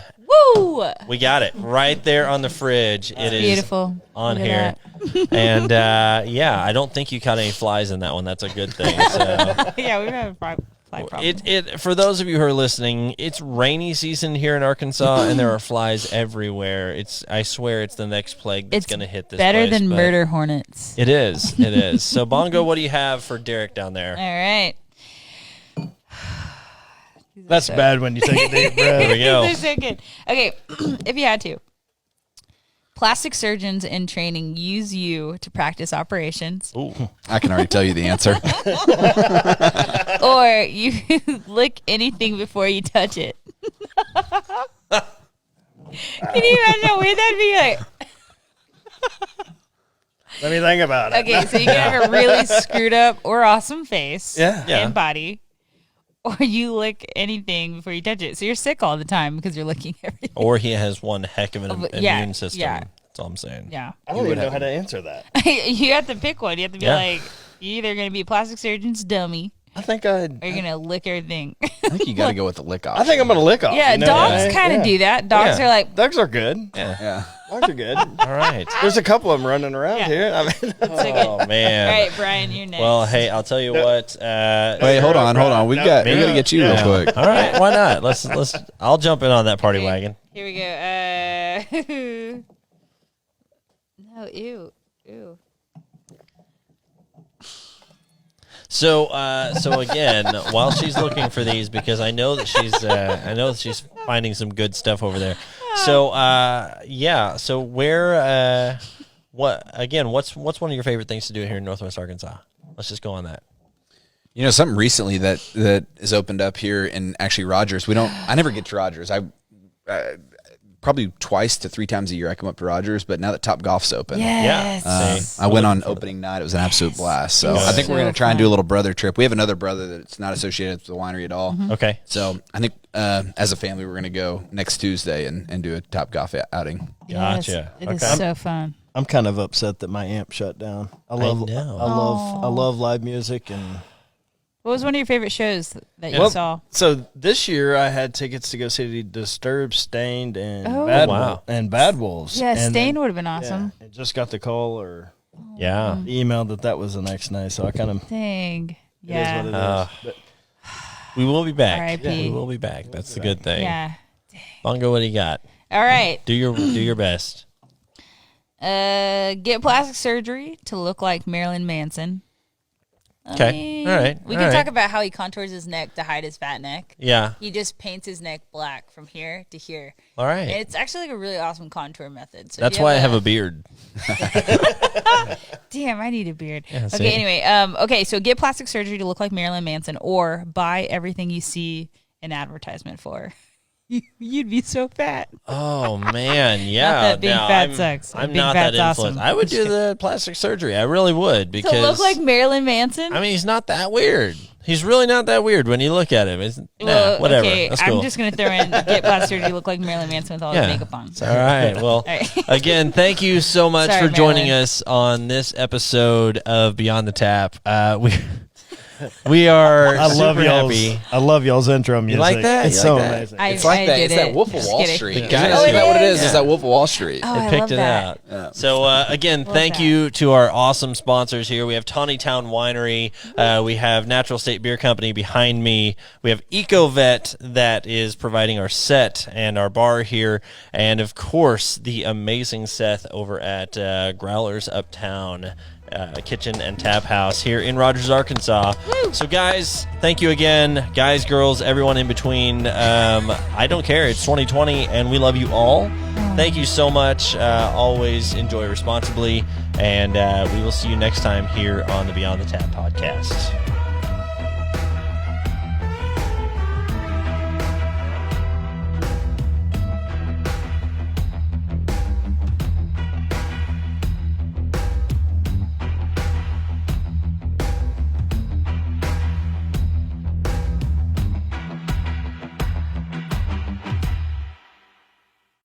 Woo! We got it right there on the fridge. It is Beautiful. on Look here. at And yeah, I don't think you caught any flies in that one. That's a good thing. So Yeah, we have a fly problem. it for those of you who are listening, it's rainy season here in Arkansas, and there are flies everywhere. I swear it's the next plague that's It's going to hit this. better place, than but murder hornets. It is. It is. So Bongo, what do you have for Derek down there? All right. That's bad when you take a deep breath. There we go. They're so good. Okay, if you had to. Plastic surgeons in training use you to practice operations, I can already tell you the answer. or you lick anything before you touch it. Can you imagine how weird that'd be? Like, Let me think about it. okay, so you can have a really screwed up or awesome face Yeah. and body, or you lick anything before you touch it. So you're sick all the time because you're licking everything. Or he has one heck of an yeah, immune system. yeah. That's all I'm saying. Yeah. I don't even know how to answer that. You have to pick one. You have to be Yeah. like, you're either going to be a plastic surgeon's dummy, I think or you're going to lick everything. I think you got to go with the lick off. I think I'm gonna lick off. Yeah, you know? dogs Yeah. kind of do that. Dogs Yeah. are like, Dogs are good. Yeah. Dogs are good. All right. There's a couple of them running around Yeah. here. I mean, so good. Oh man. All right, Brian, you're next. Well, hey, I'll tell you what. Wait, hold on. We got to get you real quick. All right, why not? Let's. I'll jump in on that party wagon. Here we go. No, ew. So again, while she's looking for these, because I know that she's finding some good stuff over there. So yeah. So where what's one of your favorite things to do here in Northwest Arkansas? Let's just go on that. You know, something recently that is opened up here in actually Rogers. I never get to Rogers. I probably twice to 3 times a year I come up to Rogers, but now that Top Golf's open. Yes. See? I went on opening night. It was an absolute blast. So I think we're going to try and do a little brother trip. We have another brother that's not associated with the winery at all. Okay. So I think as a family, we're going to go next Tuesday and do a Top Golf outing. Gotcha. It is Okay. so fun. I'm kind of upset that my amp shut down. I know. love live music and. What was one of your favorite shows that you Well, saw? So this year I had tickets to go see Disturbed, Stained, and Oh. Bad Wow. Bad Wolves. Yeah, And Stain then- would have been awesome. Yeah, I just got the call, or Yeah. He emailed that was the next night, so I kind of. Dang. It Yeah. is what it is. But We will be back. R.I.P. We will be back. That's the good thing. Yeah. Bongo, what do you got? All right. Do your best. Get plastic surgery to look like Marilyn Manson. Okay. All right. We All can right. talk about how he contours his neck to hide his fat neck. Yeah. He just paints his neck black from here to here. All right. And it's actually like a really awesome contour method. So That's why I have a beard. Damn, I need a beard. Yeah, see? Okay, anyway, okay, so get plastic surgery to look like Marilyn Manson or buy everything you see an advertisement for. You'd be so fat. Oh man, yeah. Not that being No, fat I'm, sucks. I'm Being not that fat's influenced. awesome. I would do the plastic surgery. I really would because To look like Marilyn Manson? I mean, he's not that weird. He's really not that weird when you look at him. It's, well, whatever. okay, That's cool. I'm just going to throw in get plastic surgery to look like Marilyn Manson with all his makeup on. All right. Well, right. again, thank you so much Sorry, for joining Marilyn. us on this episode of Beyond the Tap. We are I love super y'all's. happy. I love y'all's intro music. like that? It's You so like that? amazing. I It's like that. did It's that it. Wolf of Just Wall kidding. Street. The Isn't guys- that, isn't that what it is? Yeah. Is that Wolf of Wall Street? Oh, I It picked love it that. out. So again, thank that. you to our awesome sponsors here. We have Tawny Town Winery. We have Natural State Beer Company behind me. We have EcoVet that is providing our set and our bar here, and of course the amazing Seth over at Growlers Uptown. Kitchen and Tap House here in Rogers, Arkansas. So, guys, thank you again, guys, girls, everyone in between. I don't care. It's 2020, and we love you all. Thank you so much. Always enjoy responsibly, and we will see you next time here on the Beyond the Tap podcast.